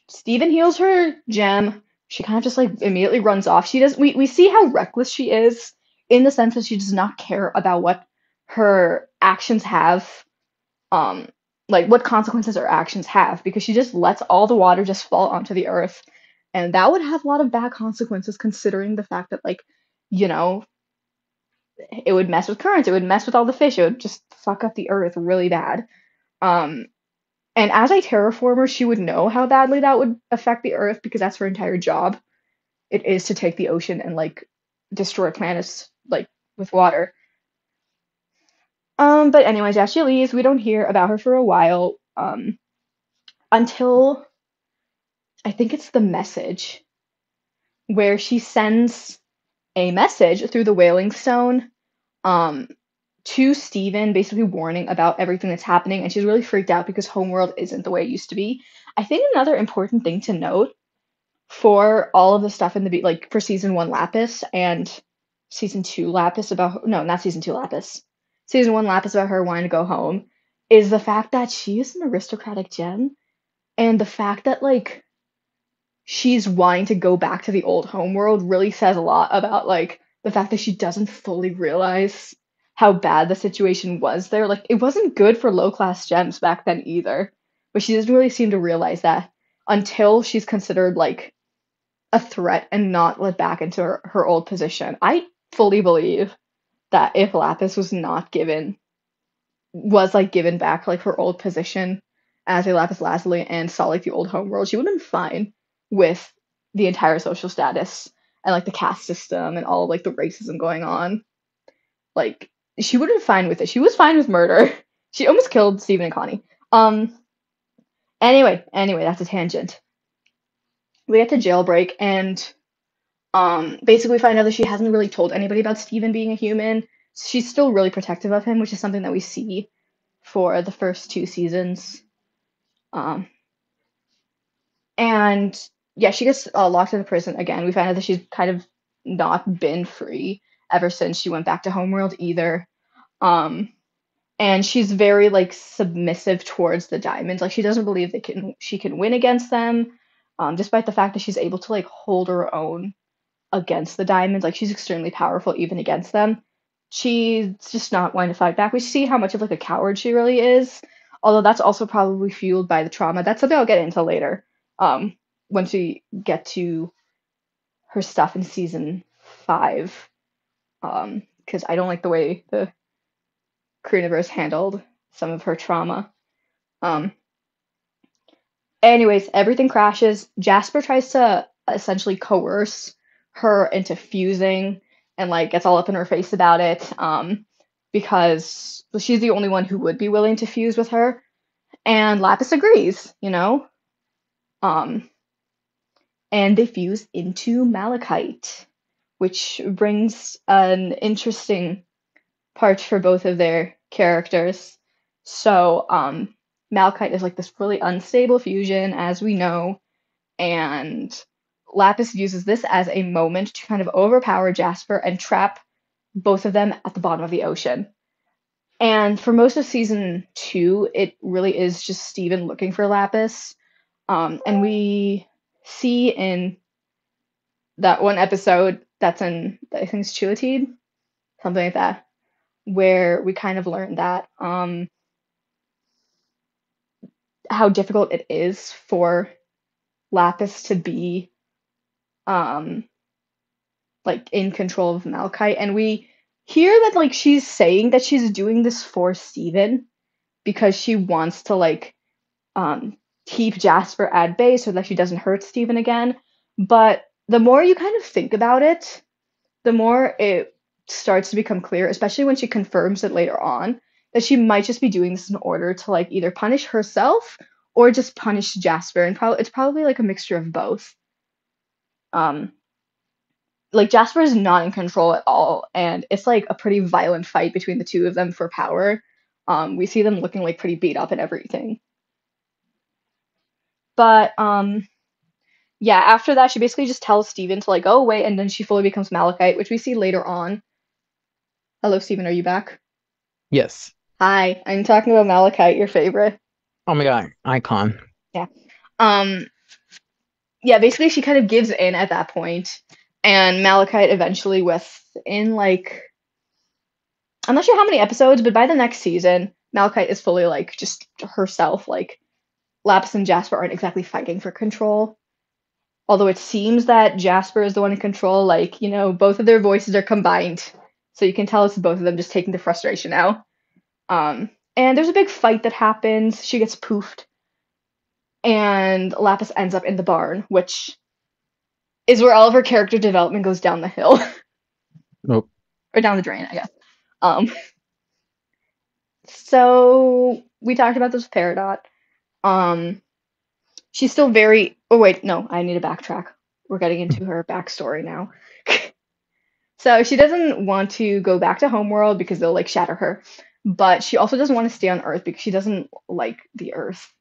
Steven heals her gem. She kind of just like immediately runs off. We see how reckless she is in the sense that she does not care about what her actions have, um like what consequences her actions have, because she just lets all the water just fall onto the earth, and that would have a lot of bad consequences considering the fact that like you know it would mess with currents, it would mess with all the fish, it would just fuck up the earth really bad. um and as a terraformer, she would know how badly that would affect the earth because that's her entire job. It is to take the ocean and like destroy planets like with water. But anyways, yeah, she leaves. We don't hear about her for a while. Until I think it's the message where she sends a message through the Wailing Stone, um, to Steven, basically warning about everything that's happening, and she's really freaked out because Homeworld isn't the way it used to be. I think another important thing to note for all of the stuff in the like for season one Lapis and season two Lapis about no, not season two Lapis, season one Lapis about her wanting to go home is the fact that she is an aristocratic gem, and the fact that like she's wanting to go back to the old homeworld really says a lot about like the fact that she doesn't fully realize how bad the situation was there. Like it wasn't good for low class gems back then either, but she doesn't really seem to realize that until she's considered like a threat and not let back into her old position. I fully believe that if Lapis was not given was like given back like her old position as a lapis lazuli and saw like the old homeworld, she would have been fine with the entire social status and like the caste system and all of like the racism going on. Like she would have been fine with it. She was fine with murder. She almost killed Stephen and Connie. Um anyway, that's a tangent. We get to jailbreak and basically find out that she hasn't really told anybody about Stephen being a human. She's still really protective of him, which is something that we see for the first two seasons. Um, and yeah, she gets locked into prison again. We find out that she's kind of not been free ever since she went back to Homeworld either. Um, and she's very like submissive towards the diamonds. Like she doesn't believe she can win against them, despite the fact that she's able to like hold her own against the diamonds. Like she's extremely powerful even against them. She's just not wanting to fight back. We see how much of like a coward she really is. Although that's also probably fueled by the trauma. That's something I'll get into later. Um, once we get to her stuff in season five. Because I don't like the way the Universe handled some of her trauma. Um, Anyways, everything crashes. Jasper tries to essentially coerce her into fusing and like gets all up in her face about it, because well, she's the only one who would be willing to fuse with her. And Lapis agrees, you know? Um, and they fuse into malachite, which brings an interesting part for both of their characters. So, malachite is like this really unstable fusion, as we know, and Lapis uses this as a moment to kind of overpower Jasper and trap both of them at the bottom of the ocean. And for most of season two, it really is just Steven looking for Lapis. And we see in that one episode that's in, I think it's Chilotide, something like that, where we kind of learn that how difficult it is for Lapis to be um, like in control of Malachite, and we hear that like she's saying that she's doing this for Steven because she wants to like um keep Jasper at bay so that she doesn't hurt Steven again. But the more you kind of think about it, the more it starts to become clear, especially when she confirms it later on, that she might just be doing this in order to like either punish herself or just punish Jasper, and probably it's probably like a mixture of both. Um, like Jasper is not in control at all, and it's like a pretty violent fight between the two of them for power. We see them looking like pretty beat up and everything. But yeah, after that, she basically just tells Steven to like go away, and then she fully becomes Malachite, which we see later on. Hello, Steven, are you back? Yes. Hi, I'm talking about Malachite, your favorite. Oh my God, icon. Yeah. Um, yeah, basically she kind of gives in at that point, and Malachite eventually within like I'm not sure how many episodes, but by the next season, Malachite is fully like just herself. Like Lapis and Jasper aren't exactly fighting for control. Although it seems that Jasper is the one in control, like, both of their voices are combined. So you can tell it's both of them just taking the frustration out. And there's a big fight that happens. She gets poofed, and Lapis ends up in the barn, which is where all of her character development goes down the hill. Nope. Or down the drain, I guess. Um, So we talked about this with Peridot. Um, she's still very. Oh wait, no, I need to backtrack. We're getting into her backstory now. So she doesn't want to go back to Homeworld because they'll like shatter her, but she also doesn't want to stay on Earth because she doesn't like the Earth.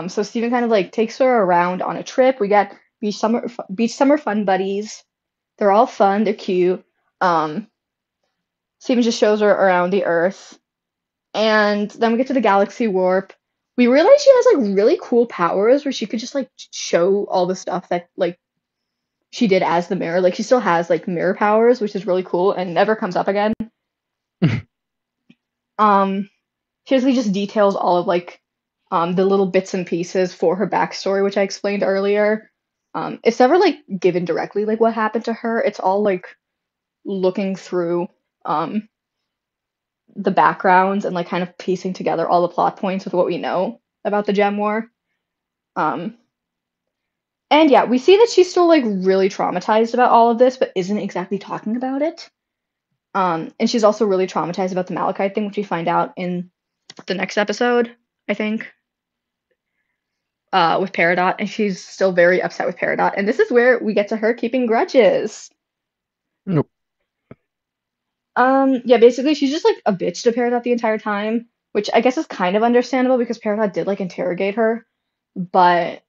So Steven kind of like takes her around on a trip. We got beach summer fun buddies. They're all fun. They're cute. Um, Steven just shows her around the Earth, and then we get to the galaxy warp. We realize she has like really cool powers where she could just like show all the stuff that like she did as the mirror. Like she still has like mirror powers, which is really cool and never comes up again. Um, she basically just details all of like the little bits and pieces for her backstory, which I explained earlier. It's never like given directly like what happened to her. It's all like looking through um the backgrounds and like kind of piecing together all the plot points with what we know about the Gem War. Um, and yeah, we see that she's still like really traumatized about all of this, but isn't exactly talking about it. And she's also really traumatized about the Malachite thing, which we find out in the next episode, I think, with Peridot, and she's still very upset with Peridot. And this is where we get to her keeping grudges. Nope. Yeah, basically she's just like a bitch to Peridot the entire time, which I guess is kind of understandable because Peridot did like interrogate her, but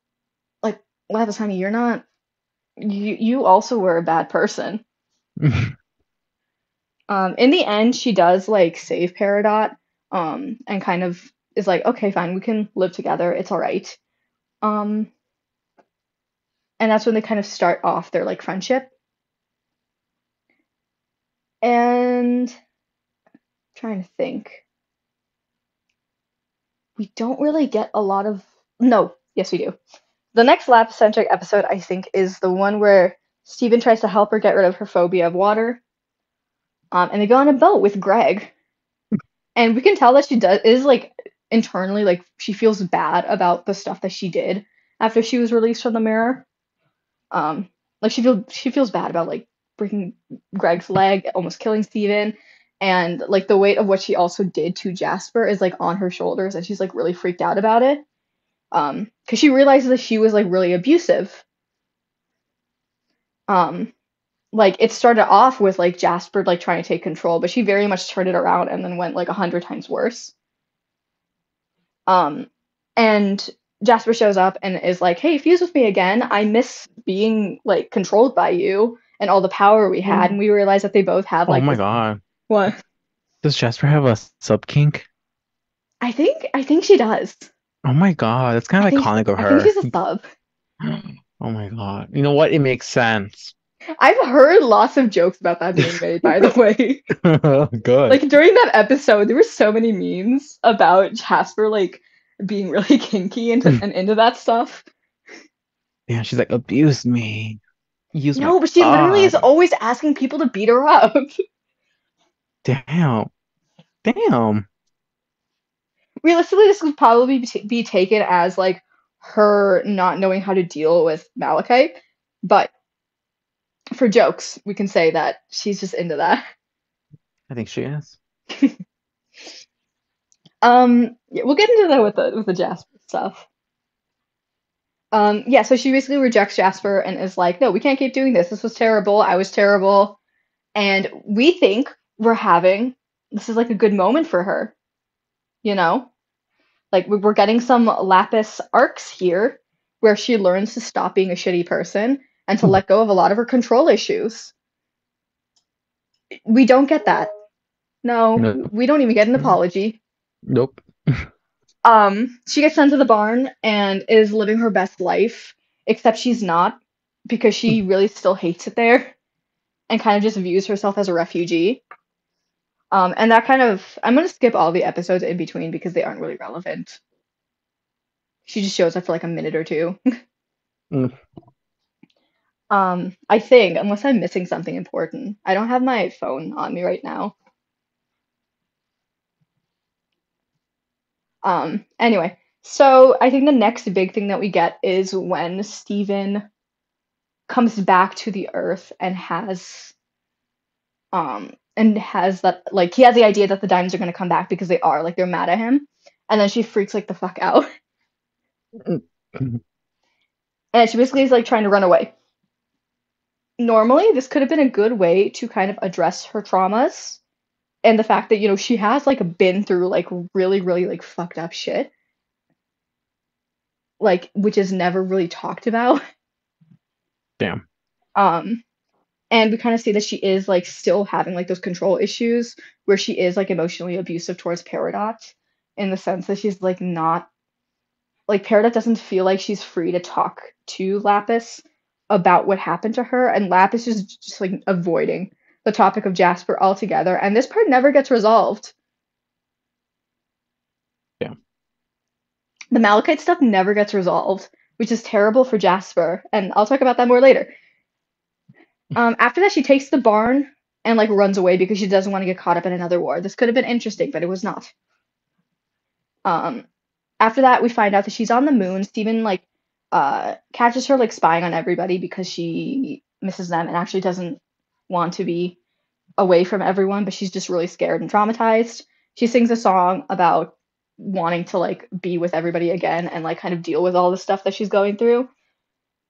like a lot of the time you're not you also were a bad person. In the end she does like save Peridot, and kind of is like, okay, fine, we can live together, it's all right. Um, and that's when they kind of start off their like friendship. And trying to think. We don't really get a lot of. No, yes, we do. The next lab-centric episode, I think, is the one where Steven tries to help her get rid of her phobia of water. And they go on a boat with Greg. And we can tell that she does is like internally like she feels bad about the stuff that she did after she was released from the mirror. Um, like she feels bad about like breaking Greg's leg, almost killing Steven, and like the weight of what she also did to Jasper is like on her shoulders, and she's like really freaked out about it. Because she realizes that she was like really abusive. Um, like it started off with like Jasper like trying to take control, but she very much turned it around and then went like 100 times worse. Um, and Jasper shows up and is like, "Hey, fuse with me again. I miss being like controlled by you and all the power we had." And we realize that they both have Oh like my this. God. What? Does Jasper have a sub kink? I think she does. Oh my God. That's kind I of think iconic of I think her. she's a sub. Oh my God. You know what? It makes sense. I've heard lots of jokes about that being made, by the way. Good. Like during that episode, there were so many memes about Jasper like being really kinky and into that stuff. Yeah, she's like, abused me. Use my No, but she literally is body. always asking people to beat her up. Damn. Damn. Realistically, this would probably be taken as like her not knowing how to deal with Malachite, but for jokes, we can say that she's just into that. I think she is. Yeah, we'll get into that with the Jasper stuff. Yeah, so she basically rejects Jasper and is like, "No, we can't keep doing this. This was terrible. I was terrible." And we think we're having this is like a good moment for her, you know? Like we're getting some Lapis arcs here where she learns to stop being a shitty person and to let go of a lot of her control issues. We don't get that. No, Nope. we don't even get an apology. Nope. She gets sent to the barn and is living her best life, except she's not because she really still hates it there and kind of just views herself as a refugee. And that kind of, I'm gonna skip all the episodes in between because they aren't really relevant. She just shows up for like a minute or two. Mm. I think, unless I'm missing something important. I don't have my phone on me right now. Anyway, so I think the next big thing that we get is when Steven comes back to the Earth and has and has that like he has the idea that the diamonds are gonna come back because they are like they're mad at him, and then she freaks like the fuck out, and she basically is like trying to run away. Normally, this could have been a good way to kind of address her traumas and the fact that she has like been through like really really like fucked up shit, like which is never really talked about. Damn. Um, and we kind of see that she is like still having like those control issues where she is like emotionally abusive towards Peridot in the sense that she's like not like Peridot doesn't feel like she's free to talk to Lapis about what happened to her, and Lapis is just like avoiding the topic of Jasper altogether, and this part never gets resolved. Damn. The Malachite stuff never gets resolved, which is terrible for Jasper, and I'll talk about that more later. After that, she takes the barn and like runs away because she doesn't want to get caught up in another war. This could have been interesting, but it was not. Um, After that, we find out that she's on the moon. Steven like catches her like spying on everybody because she misses them and actually doesn't want to be away from everyone, but she's just really scared and traumatized. She sings a song about wanting to like be with everybody again and like kind of deal with all the stuff that she's going through.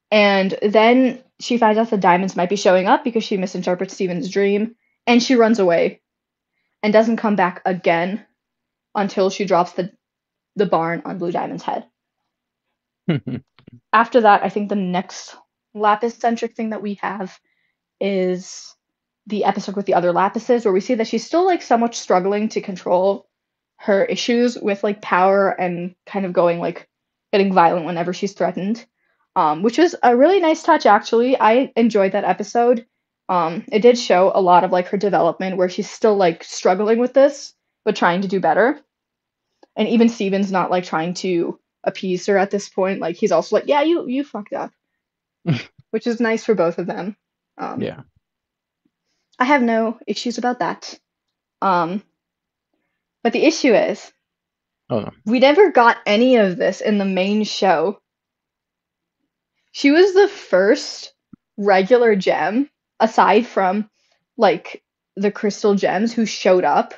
And then she finds out the diamonds might be showing up because she misinterprets Steven's dream and she runs away and doesn't come back again until she drops the barn on Blue Diamond's head. After that, I think the next Lapis centric thing that we have is the episode with the other Lapises, where we see that she's still like somewhat struggling to control her issues with like power and kind of going like getting violent whenever she's threatened. Which was a really nice touch actually. I enjoyed that episode. It did show a lot of like her development where she's still like struggling with this, but trying to do better. And even Steven's not like trying to appease her at this point. Like he's also like, yeah, you fucked up, which is nice for both of them. Um, Yeah. I have no issues about that. Um, but the issue is Oh no. we never got any of this in the main show. She was the first regular gem, aside from like the crystal gems, who showed up,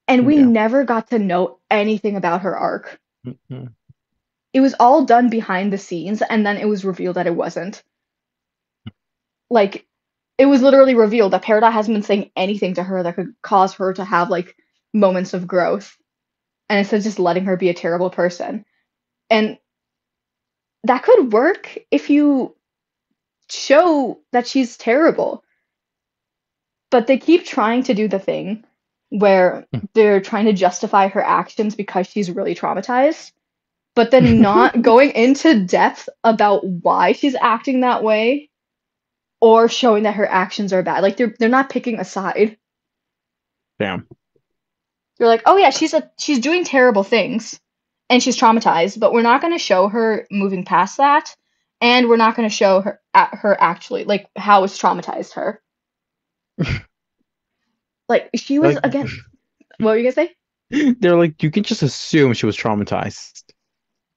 and we Yeah. never got to know anything about her arc. Mhm. It was all done behind the scenes, and then it was revealed that it wasn't. Like, it was literally revealed that Peridot hasn't been saying anything to her that could cause her to have like moments of growth, and instead just letting her be a terrible person. And that could work if you show that she's terrible. But they keep trying to do the thing where they're trying to justify her actions because she's really traumatized, but then not going into depth about why she's acting that way or showing that her actions are bad. Like they're not picking a side. Damn. They're like, "Oh yeah, she's doing terrible things and she's traumatized, but we're not going to show her moving past that, and we're not going to show her actually like how it's traumatized her." Like she was Like again, what were you going to say? they're like you can just assume she was traumatized.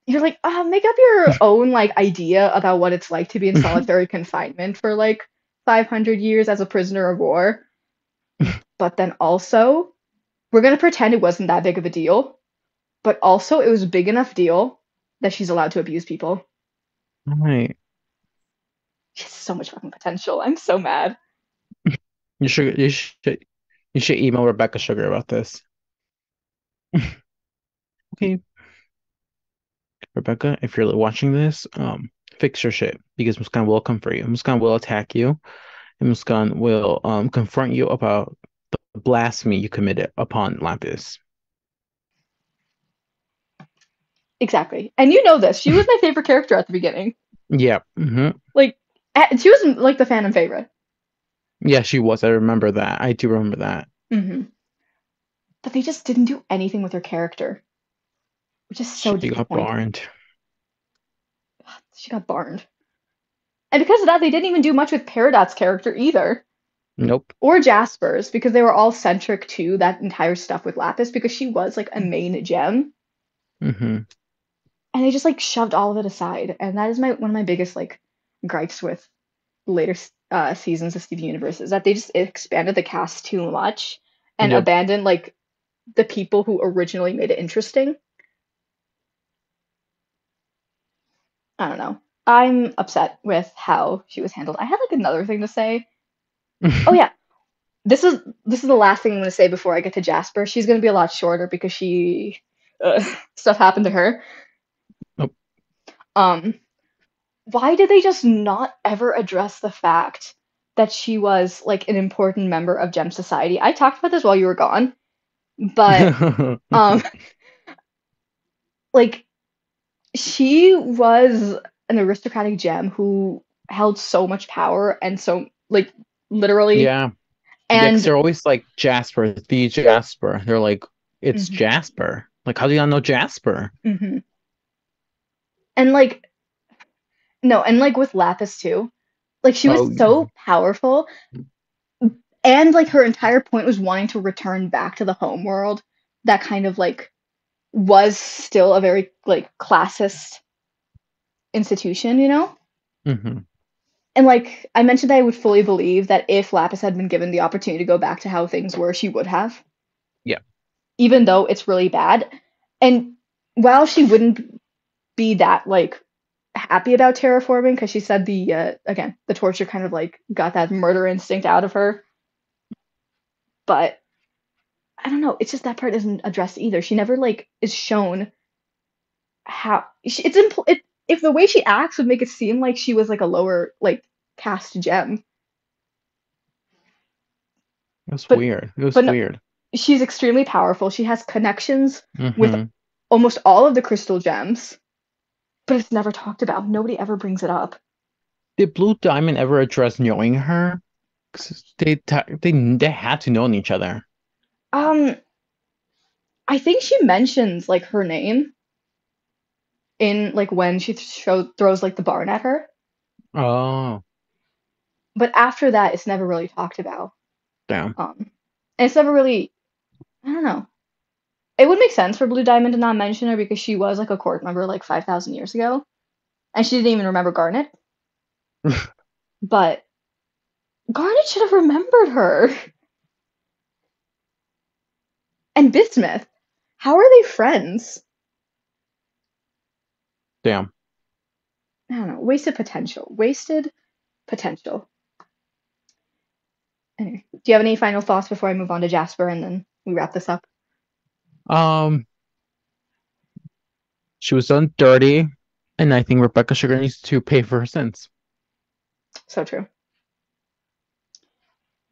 You're like, make up your own like idea about what it's like to be in solitary confinement for like 500 years as a prisoner of war. But then also, we're gonna pretend it wasn't that big of a deal. But also, it was a big enough deal that she's allowed to abuse people. Right. She has so much fucking potential. I'm so mad. You should email Rebecca Sugar about this. Okay, Rebecca, if you're watching this, fix your shit because Muskan will come for you. Muskan will attack you, and Muskan will confront you about the blasphemy you committed upon Lapis. Exactly. And you know this. She was my favorite character at the beginning. Yeah. Like, she was like the fandom favorite. Yeah, she was. I remember that. I do remember that. But they just didn't do anything with her character, which is so She got disappointing. barned. She got barned. And because of that, they didn't even do much with Peridot's character either. Nope. Or Jasper's, because they were all centric to that entire stuff with Lapis, because she was like a main gem. hmm And they just like shoved all of it aside. And that is my one of my biggest like gripes with later seasons of Steven Universe is that they just expanded the cast too much and Yep. abandoned like the people who originally made it interesting. I don't know. I'm upset with how she was handled. I had like another thing to say. Oh yeah, this is the last thing I'm going to say before I get to Jasper. She's going to be a lot shorter because she uh, stuff happened to her. Oh, Um, why did they just not ever address the fact that she was like an important member of Gem Society? I talked about this while you were gone, but um, like she was an aristocratic gem who held so much power and so like literally yeah. Yeah, because and they're always like Jasper, the Jasper. They're like, it's mhm, Jasper. Like, how do you not know Jasper? mhm. And like no, and like with Lapis too. Like she was Oh, so powerful and like her entire point was wanting to return back to the home world that kind of like was still a very like classist institution, you know? hmm And like I mentioned, I would fully believe that if Lapis had been given the opportunity to go back to how things were, she would have, yeah. even though it's really bad. And while she wouldn't be that like happy about terraforming, because she said the again the torture kind of like got that murder instinct out of her, but I don't know. It's just that part isn't addressed either. She never like is shown how it if the way she acts would make it seem like she was like a lower like caste gem, It was but weird. It was but no, weird. she's extremely powerful. She has connections with hmm almost all of the crystal gems, but it's never talked about. Nobody ever brings it up. Did Blue Diamond ever address knowing her? 'Cause they had to know each other. Um, I think she mentions like her name in like when she throws like the barn at her, Oh, but after that, it's never really talked about. damn. And it's never really. I don't know. It would make sense for Blue Diamond to not mention her because she was like a court member like 5,000 years ago, and she didn't even remember Garnet. But Garnet should have remembered her. And Bismuth, how are they friends? Damn. I don't know. Wasted potential. Wasted potential. Anyway, do you have any final thoughts before I move on to Jasper and then we wrap this up? Um, she was done dirty, and I think Rebecca Sugar needs to pay for her sins. So true.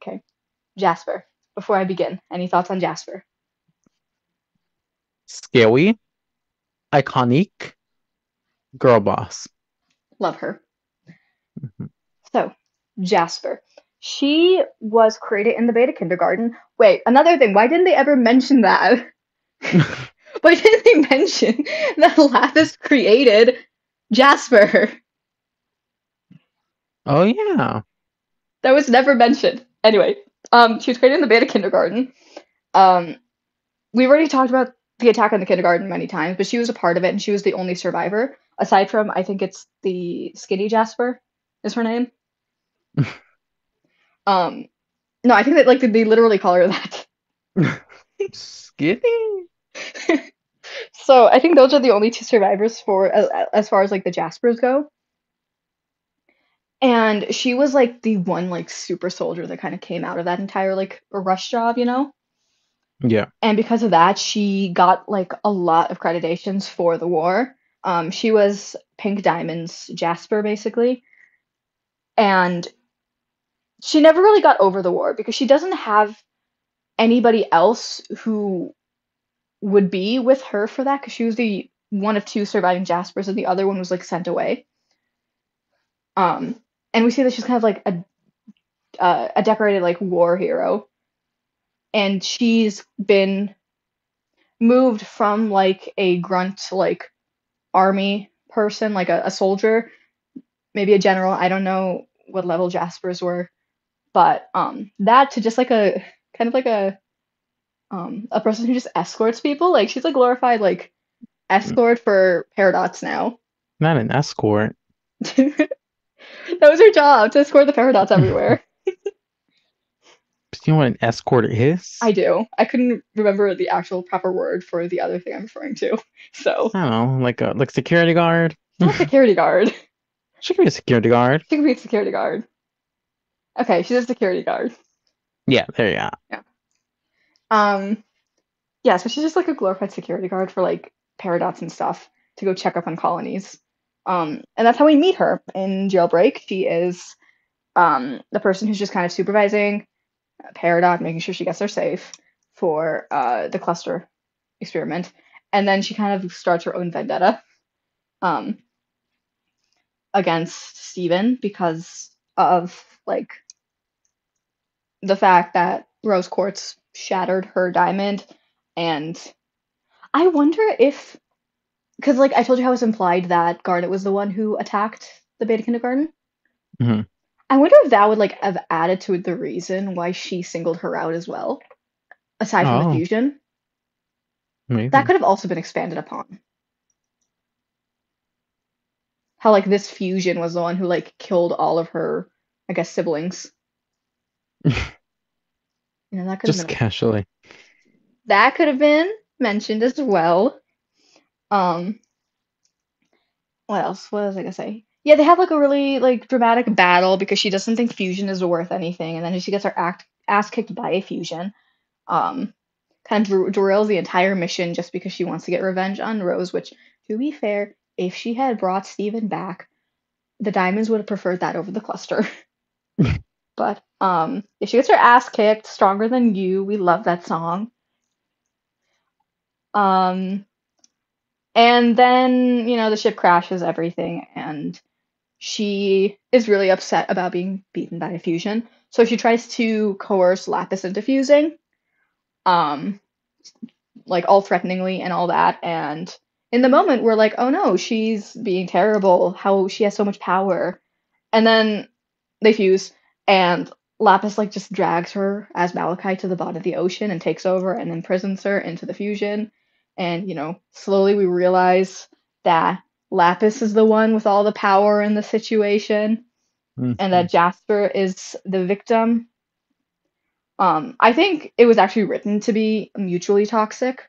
Okay. Jasper. Before I begin, any thoughts on Jasper? Scary, iconic, girl boss. Love her. Mhm. So, Jasper. She was created in the beta kindergarten. Wait, another thing. Why didn't they ever mention that? Why didn't they mention that Lapis created Jasper? Oh yeah. That was never mentioned. Anyway, she was created in the beta kindergarten. Um, we've already talked about the attack on the kindergarten many times, but she was a part of it, and she was the only survivor. Aside from, I think it's the skinny Jasper, is her name. Um, no, I think that like they literally call her that. Skinny. So I think those are the only two survivors for as far as like the Jaspers go. And she was like the one like super soldier that kind of came out of that entire like rush job, you know? Yeah. And because of that, she got like a lot of accreditations for the war. She was Pink Diamond's Jasper, basically. And she never really got over the war because she doesn't have anybody else who would be with her for that because she was the one of two surviving Jaspers and the other one was like sent away. And we see that she's kind of like a decorated like war hero, and she's been moved from like a grunt like army person, like a soldier, maybe a general. I don't know what level Jaspers were, but that to just like a kind of like a person who just escorts people. Like she's a glorified like escort for Paradox now. Not an escort. That was her job to escort the Peridots everywhere. Do you know what an escort I is? do. I couldn't remember the actual proper word for the other thing I'm referring to. So, I don't know, like a security guard. it's not a security guard. She could be a security guard. She could be a security guard. Okay, she's a security guard. Yeah, there you go. Yeah. Um, yeah, so she's just like a glorified security guard for like Peridots and stuff to go check up on colonies. And that's how we meet her in Jailbreak. She is the person who's just kind of supervising Peridot, making sure she gets there safe for the cluster experiment. And then she kind of starts her own vendetta um, against Steven because of like the fact that Rose Quartz shattered her diamond. And I wonder if, because like I told you how it's implied that Garnet was the one who attacked the Beta Kindergarten. Hmm. I wonder if that would like have added to the reason why she singled her out as well, aside from the Oh, fusion. That maybe. could have also been expanded upon. How like this fusion was the one who like killed all of her, I guess, siblings. You know, Just casually. that could have been mentioned as well. Um, what else? What was I gonna say? Yeah, they have like a really like dramatic battle because she doesn't think fusion is worth anything, and then she gets her ass kicked by a fusion. Um, kind of derails the entire mission just because she wants to get revenge on Rose. Which, to be fair, if she had brought Steven back, the Diamonds would have preferred that over the cluster. But if she gets her ass kicked, "Stronger Than You," we love that song. Um, and then the ship crashes everything, and she is really upset about being beaten by a fusion. So she tries to coerce Lapis into fusing, um, like all threateningly and all that. And in the moment, we're like, oh no, she's being terrible. How she has so much power. And then they fuse, and Lapis like just drags her as Malachite to the bottom of the ocean and takes over and imprisons her into the fusion. And slowly we realize that Lapis is the one with all the power in the situation, and Hmm. that Jasper is the victim. I think it was actually written to be mutually toxic,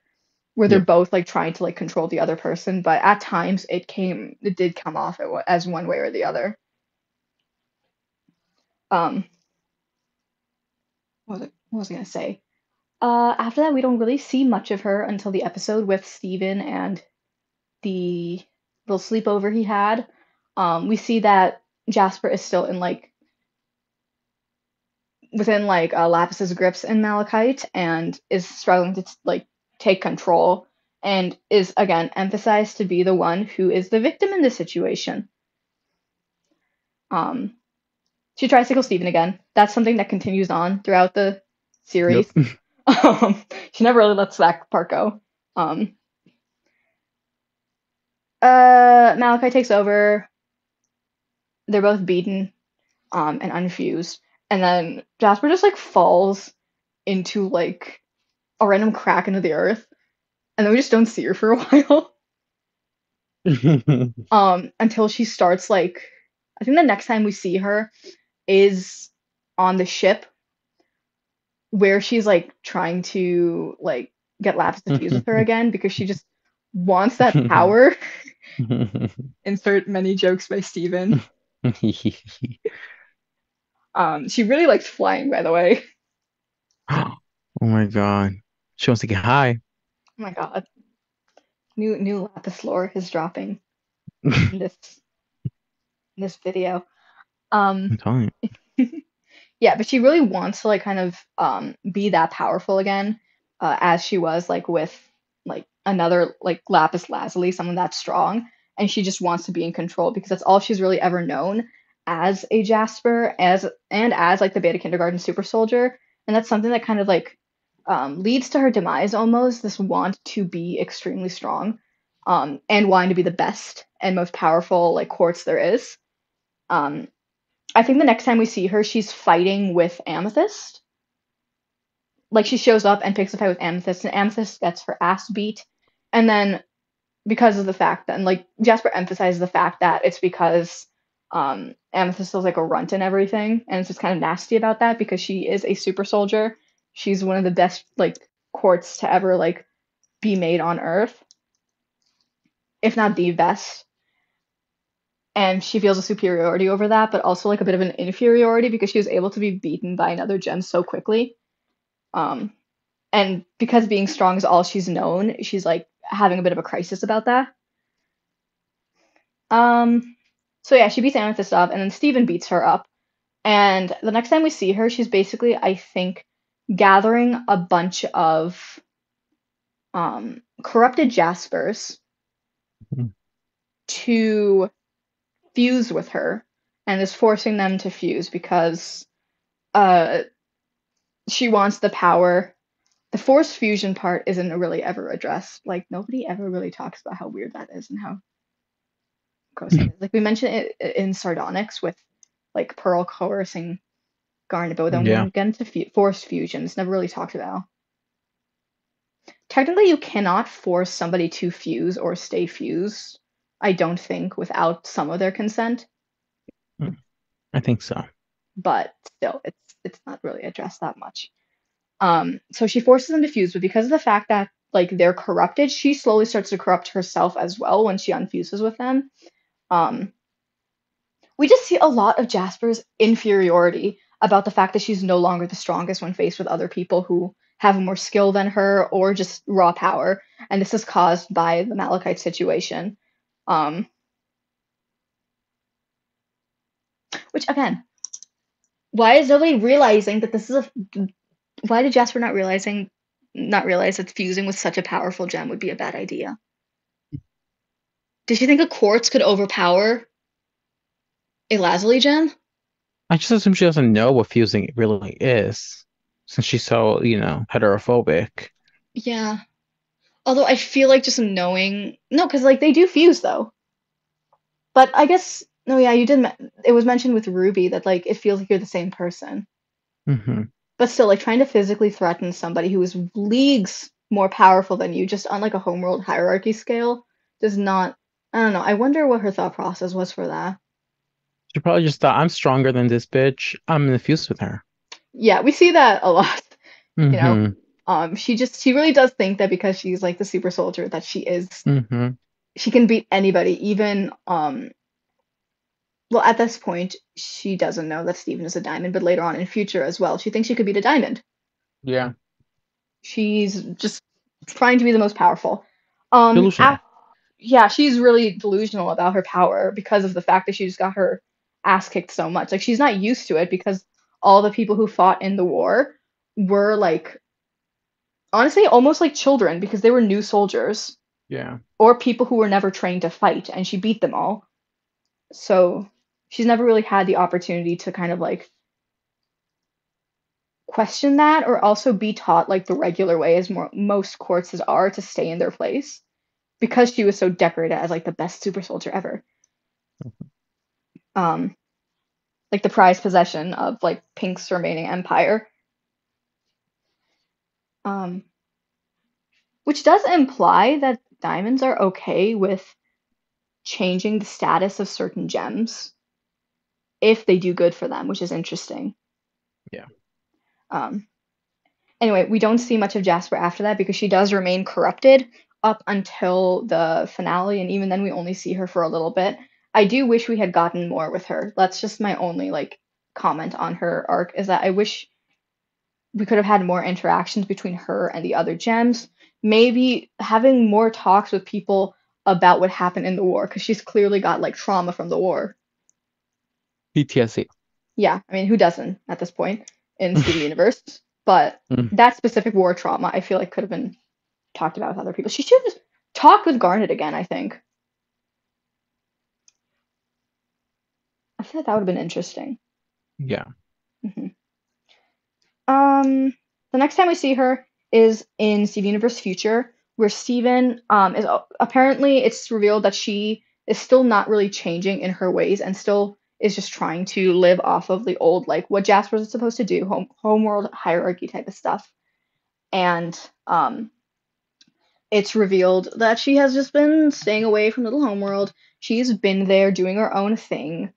where they're Yep. both like trying to like control the other person, but at times it did come off as one way or the other. Um, what was I gonna say? After that, we don't really see much of her until the episode with Steven and the little sleepover he had. We see that Jasper is still in like within like Lapis's grips in Malachite and is struggling to like take control and is again emphasized to be the one who is the victim in this situation. Um, she tries to kill Steven again. That's something that continues on throughout the Yep. series. She never really lets that part go. Um, Malachi takes over. They're both beaten, and unfused. And then Jasper just like falls into like a random crack into the earth, and then we just don't see her for a while. Until she starts like, I think the next time we see her is on the ship where she's like trying to like get Lapis to fuse with her again because she just wants that power. Insert many jokes by Steven. She really likes flying, by the way. Oh my God. She wants to get high. Oh my god. New Lapis lore is dropping I'm in this video. Um telling yeah, but she really wants to like kind of be that powerful again, as she was like with like another like Lapis Lazuli, someone that's strong, and she just wants to be in control because that's all she's really ever known as a Jasper, as like the Beta Kindergarten super soldier, and that's something that kind of like leads to her demise almost. This want to be extremely strong, and wanting to be the best and most powerful like quartz there is. Um, I think the next time we see her, she's fighting with Amethyst. Like she shows up and picks a fight with Amethyst, and Amethyst gets her ass beat. And then because of the fact that, and like Jasper emphasizes the fact that it's because Amethyst is like a runt and everything, and it's just kind of nasty about that because she is a super soldier. She's one of the best like quartz to ever like be made on Earth, if not the best. And she feels a superiority over that, but also like a bit of an inferiority because she was able to be beaten by another gem so quickly. Um, and because being strong is all she's known, she's like having a bit of a crisis about that. Um, so yeah, she beats Amethyst up, and then Steven beats her up. And the next time we see her, she's basically, I think, gathering a bunch of corrupted Jaspers Mhm. to fuse with her, and is forcing them to fuse because uh, she wants the power. The forced fusion part isn't really ever addressed. Like nobody ever really talks about how weird that is and how gross that is. Like we mentioned it in Sardonyx with like Pearl coercing Garnet, but then when Yeah. we get into forced fusion, it's never really talked about. Technically, you cannot force somebody to fuse or stay fused, I don't think, without some of their consent, Mm, I think so. but still, it's not really addressed that much. So she forces them to fuse, but because of the fact that like they're corrupted, she slowly starts to corrupt herself as well when she unfuses with them. Um, we just see a lot of Jasper's inferiority about the fact that she's no longer the strongest when faced with other people who have more skill than her or just raw power. And this is caused by the Malachite situation. Um, which again, why is nobody realizing that this is a why did Jasper not realize that fusing with such a powerful gem would be a bad idea? Did she think a quartz could overpower a lazuli gem? I just assume she doesn't know what fusing really is, since she's so, heterophobic. Yeah. Although I feel like just knowing no, because like they do fuse though. But I guess no, yeah, you did. It was mentioned with Ruby that like it feels like you're the same person. Hmm. But still, like trying to physically threaten somebody who is leagues more powerful than you, just on like a homeworld hierarchy scale, does not. I don't know. I wonder what her thought process was for that. She probably just thought, I'm stronger than this bitch. I'm gonna fuse with her. Yeah, we see that a lot. You know, Hmm. she really does think that because she's like the super soldier that Hmm. she can beat anybody, even well, at this point, she doesn't know that Steven is a diamond, but later on in future as well, she thinks she could beat a diamond. Yeah. She's just trying to be the most powerful. Um, af Delusional. yeah, she's really delusional about her power because of the fact that she just got her ass kicked so much. Like she's not used to it because all the people who fought in the war were like honestly almost like children because they were new soldiers Yeah. or people who were never trained to fight, and she beat them all. So she's never really had the opportunity to kind of like question that or also be taught like the regular way as most courses are to stay in their place because she was so decorated as like the best super soldier ever. Um, like the prized possession of like Pink's remaining empire. Um, which does imply that diamonds are okay with changing the status of certain gems if they do good for them, which is interesting. Yeah. Um, anyway, we don't see much of Jasper after that because she does remain corrupted up until the finale, and even then we only see her for a little bit. I do wish we had gotten more with her. That's just my only like comment on her arc is that I wish we could have had more interactions between her and the other gems. Maybe having more talks with people about what happened in the war because she's clearly got like trauma from the war. PTSD. Yeah, I mean, who doesn't at this point in Steven Universe? But that specific war trauma, I feel like could have been talked about with other people. She should have talked with Garnet again, I think. I feel like that would have been interesting. Yeah. Hmm. Um, the next time we see her is in Steven Universe Future, where Steven is apparently it's revealed that she is still not really changing in her ways and still is just trying to live off of the old like what Jasper was supposed to do, homeworld hierarchy type of stuff. And it's revealed that she has just been staying away from Little Homeworld. She's been there doing her own thing,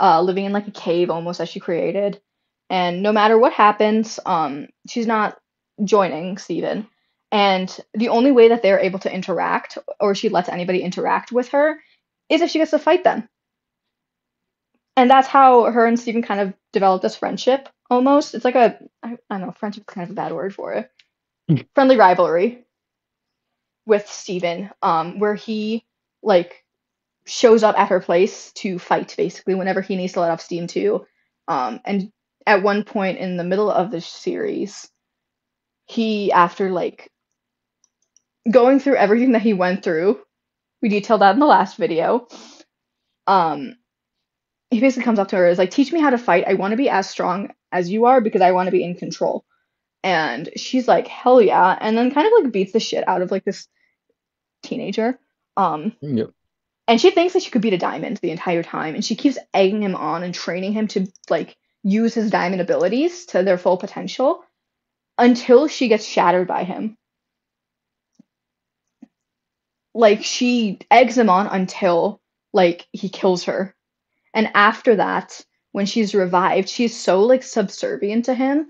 living in like a cave almost that she created. And no matter what happens, she's not joining Steven. And the only way that they're able to interact, or she lets anybody interact with her, is if she gets to fight them. And that's how her and Steven kind of developed this friendship almost. It's like I don't know, friendship's kind of a bad word for it. Friendly rivalry with Steven, where he like shows up at her place to fight basically whenever he needs to let off steam too. And at one point in the middle of the series, he, after like going through everything that he went through, we detailed that in the last video. Um, he basically comes up to her and is like, "Teach me how to fight. I want to be as strong as you are because I want to be in control." And she's like, "Hell yeah!" And then kind of like beats the shit out of like this teenager. Um, Yep. And she thinks that she could beat a diamond the entire time, and she keeps egging him on and training him to like use his diamond abilities to their full potential until she gets shattered by him. Like she eggs him on until like he kills her. And after that, when she's revived, she's so like subservient to him,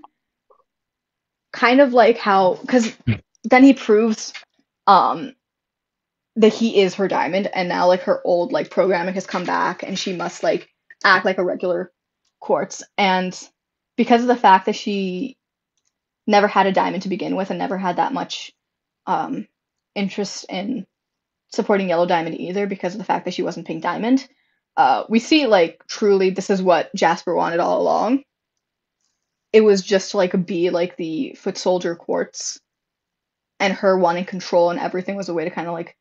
kind of like how because then he proves um that he is her diamond, and now like her old like programming has come back and she must like act like a regular quartz. And because of the fact that she never had a diamond to begin with and never had that much um interest in supporting yellow diamond either, because of the fact that she wasn't pink diamond, we see like truly this is what Jasper wanted all along. It was just to like be like the foot soldier quartz, and her wanting control and everything was a way to kind of like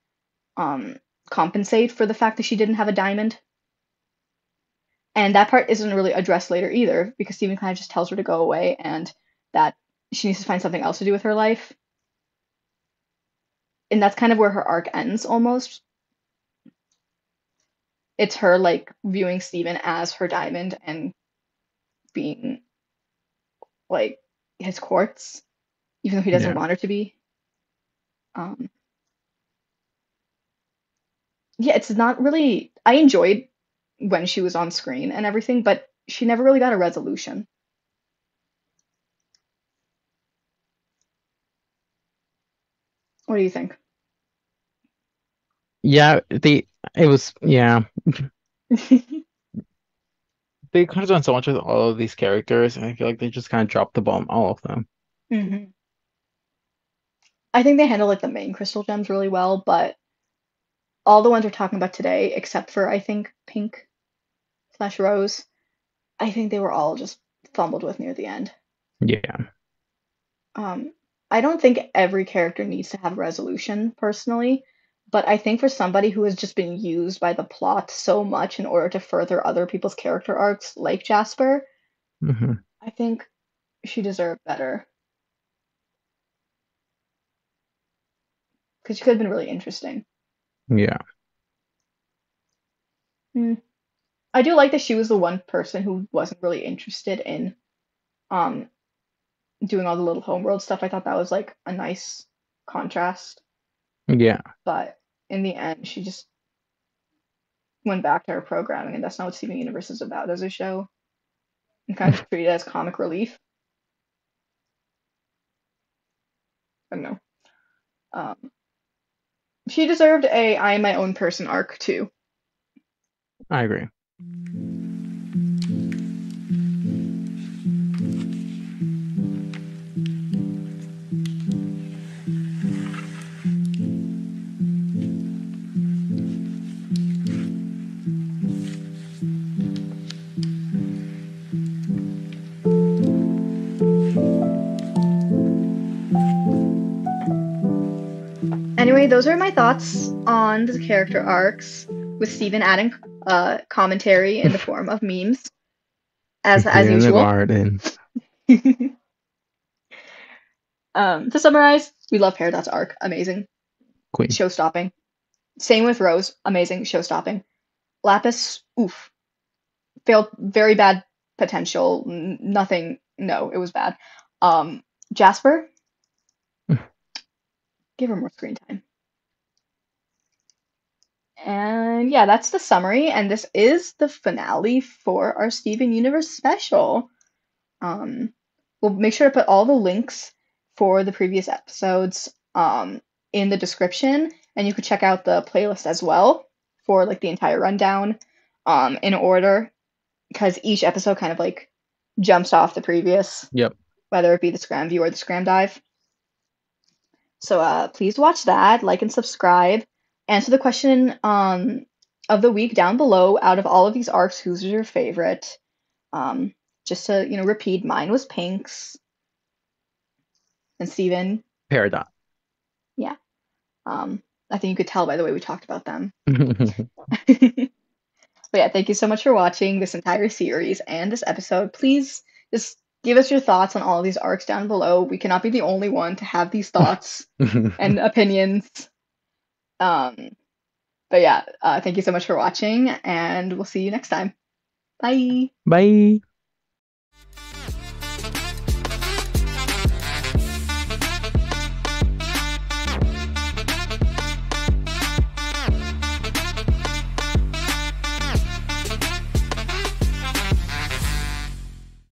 um compensate for the fact that she didn't have a diamond. And that part isn't really addressed later either, because Steven kind of just tells her to go away and that she needs to find something else to do with her life. And that's kind of where her arc ends almost. It's her like viewing Steven as her diamond and being like his quartz, even though he doesn't Yeah. want her to be. Um, yeah, it's not really. I enjoyed when she was on screen and everything, but she never really got a resolution. What do you think? Yeah, it was yeah. They could have done so much with all of these characters, and I feel like they just kind of dropped the ball on all of them. hmm I think they handle like the main crystal gems really well, but all the ones we're talking about today, except for I think Pink slash Rose, I think they were all just fumbled with near the end. Yeah. Um, I don't think every character needs to have resolution personally, but I think for somebody who has just been used by the plot so much in order to further other people's character arcs, like Jasper, Hmm. I think she deserved better because she could have been really interesting. Yeah. Hmm. I do like that she was the one person who wasn't really interested in um doing all the little homeworld stuff. I thought that was like a nice contrast. Yeah. But in the end, she just went back to her programming, and that's not what Steven Universe is about as a show. And kind of just treated it as comic relief. I don't know. Um, she deserved a I am my own person arc too. I agree. Anyway, those are my thoughts on the character arcs, with Steven adding commentary in the form of memes, as Here in the usual. garden. To summarize, we love Peridot's arc. Amazing. Queen. Show stopping. Same with Rose. Amazing. Show stopping. Lapis, oof. Failed, very bad potential. Nothing, no, it was bad. Um, Jasper, give her more screen time. And yeah, that's the summary, and this is the finale for our Steven Universe special. Um, we'll make sure to put all the links for the previous episodes in the description, and you could check out the playlist as well for like the entire rundown in order, because each episode kind of like jumps off the previous, Yep. whether it be the Scram View or the Scram Dive. So please watch that, like and subscribe. Answer the question of the week down below. Out of all of these arcs, who's your favorite? Um, just to, repeat, mine was Pink's and Steven. Peridot. Yeah. I think you could tell by the way we talked about them. But yeah, thank you so much for watching this entire series and this episode. Please just give us your thoughts on all of these arcs down below. We cannot be the only one to have these thoughts and opinions. Um, but yeah, thank you so much for watching, and we'll see you next time. Bye. Bye.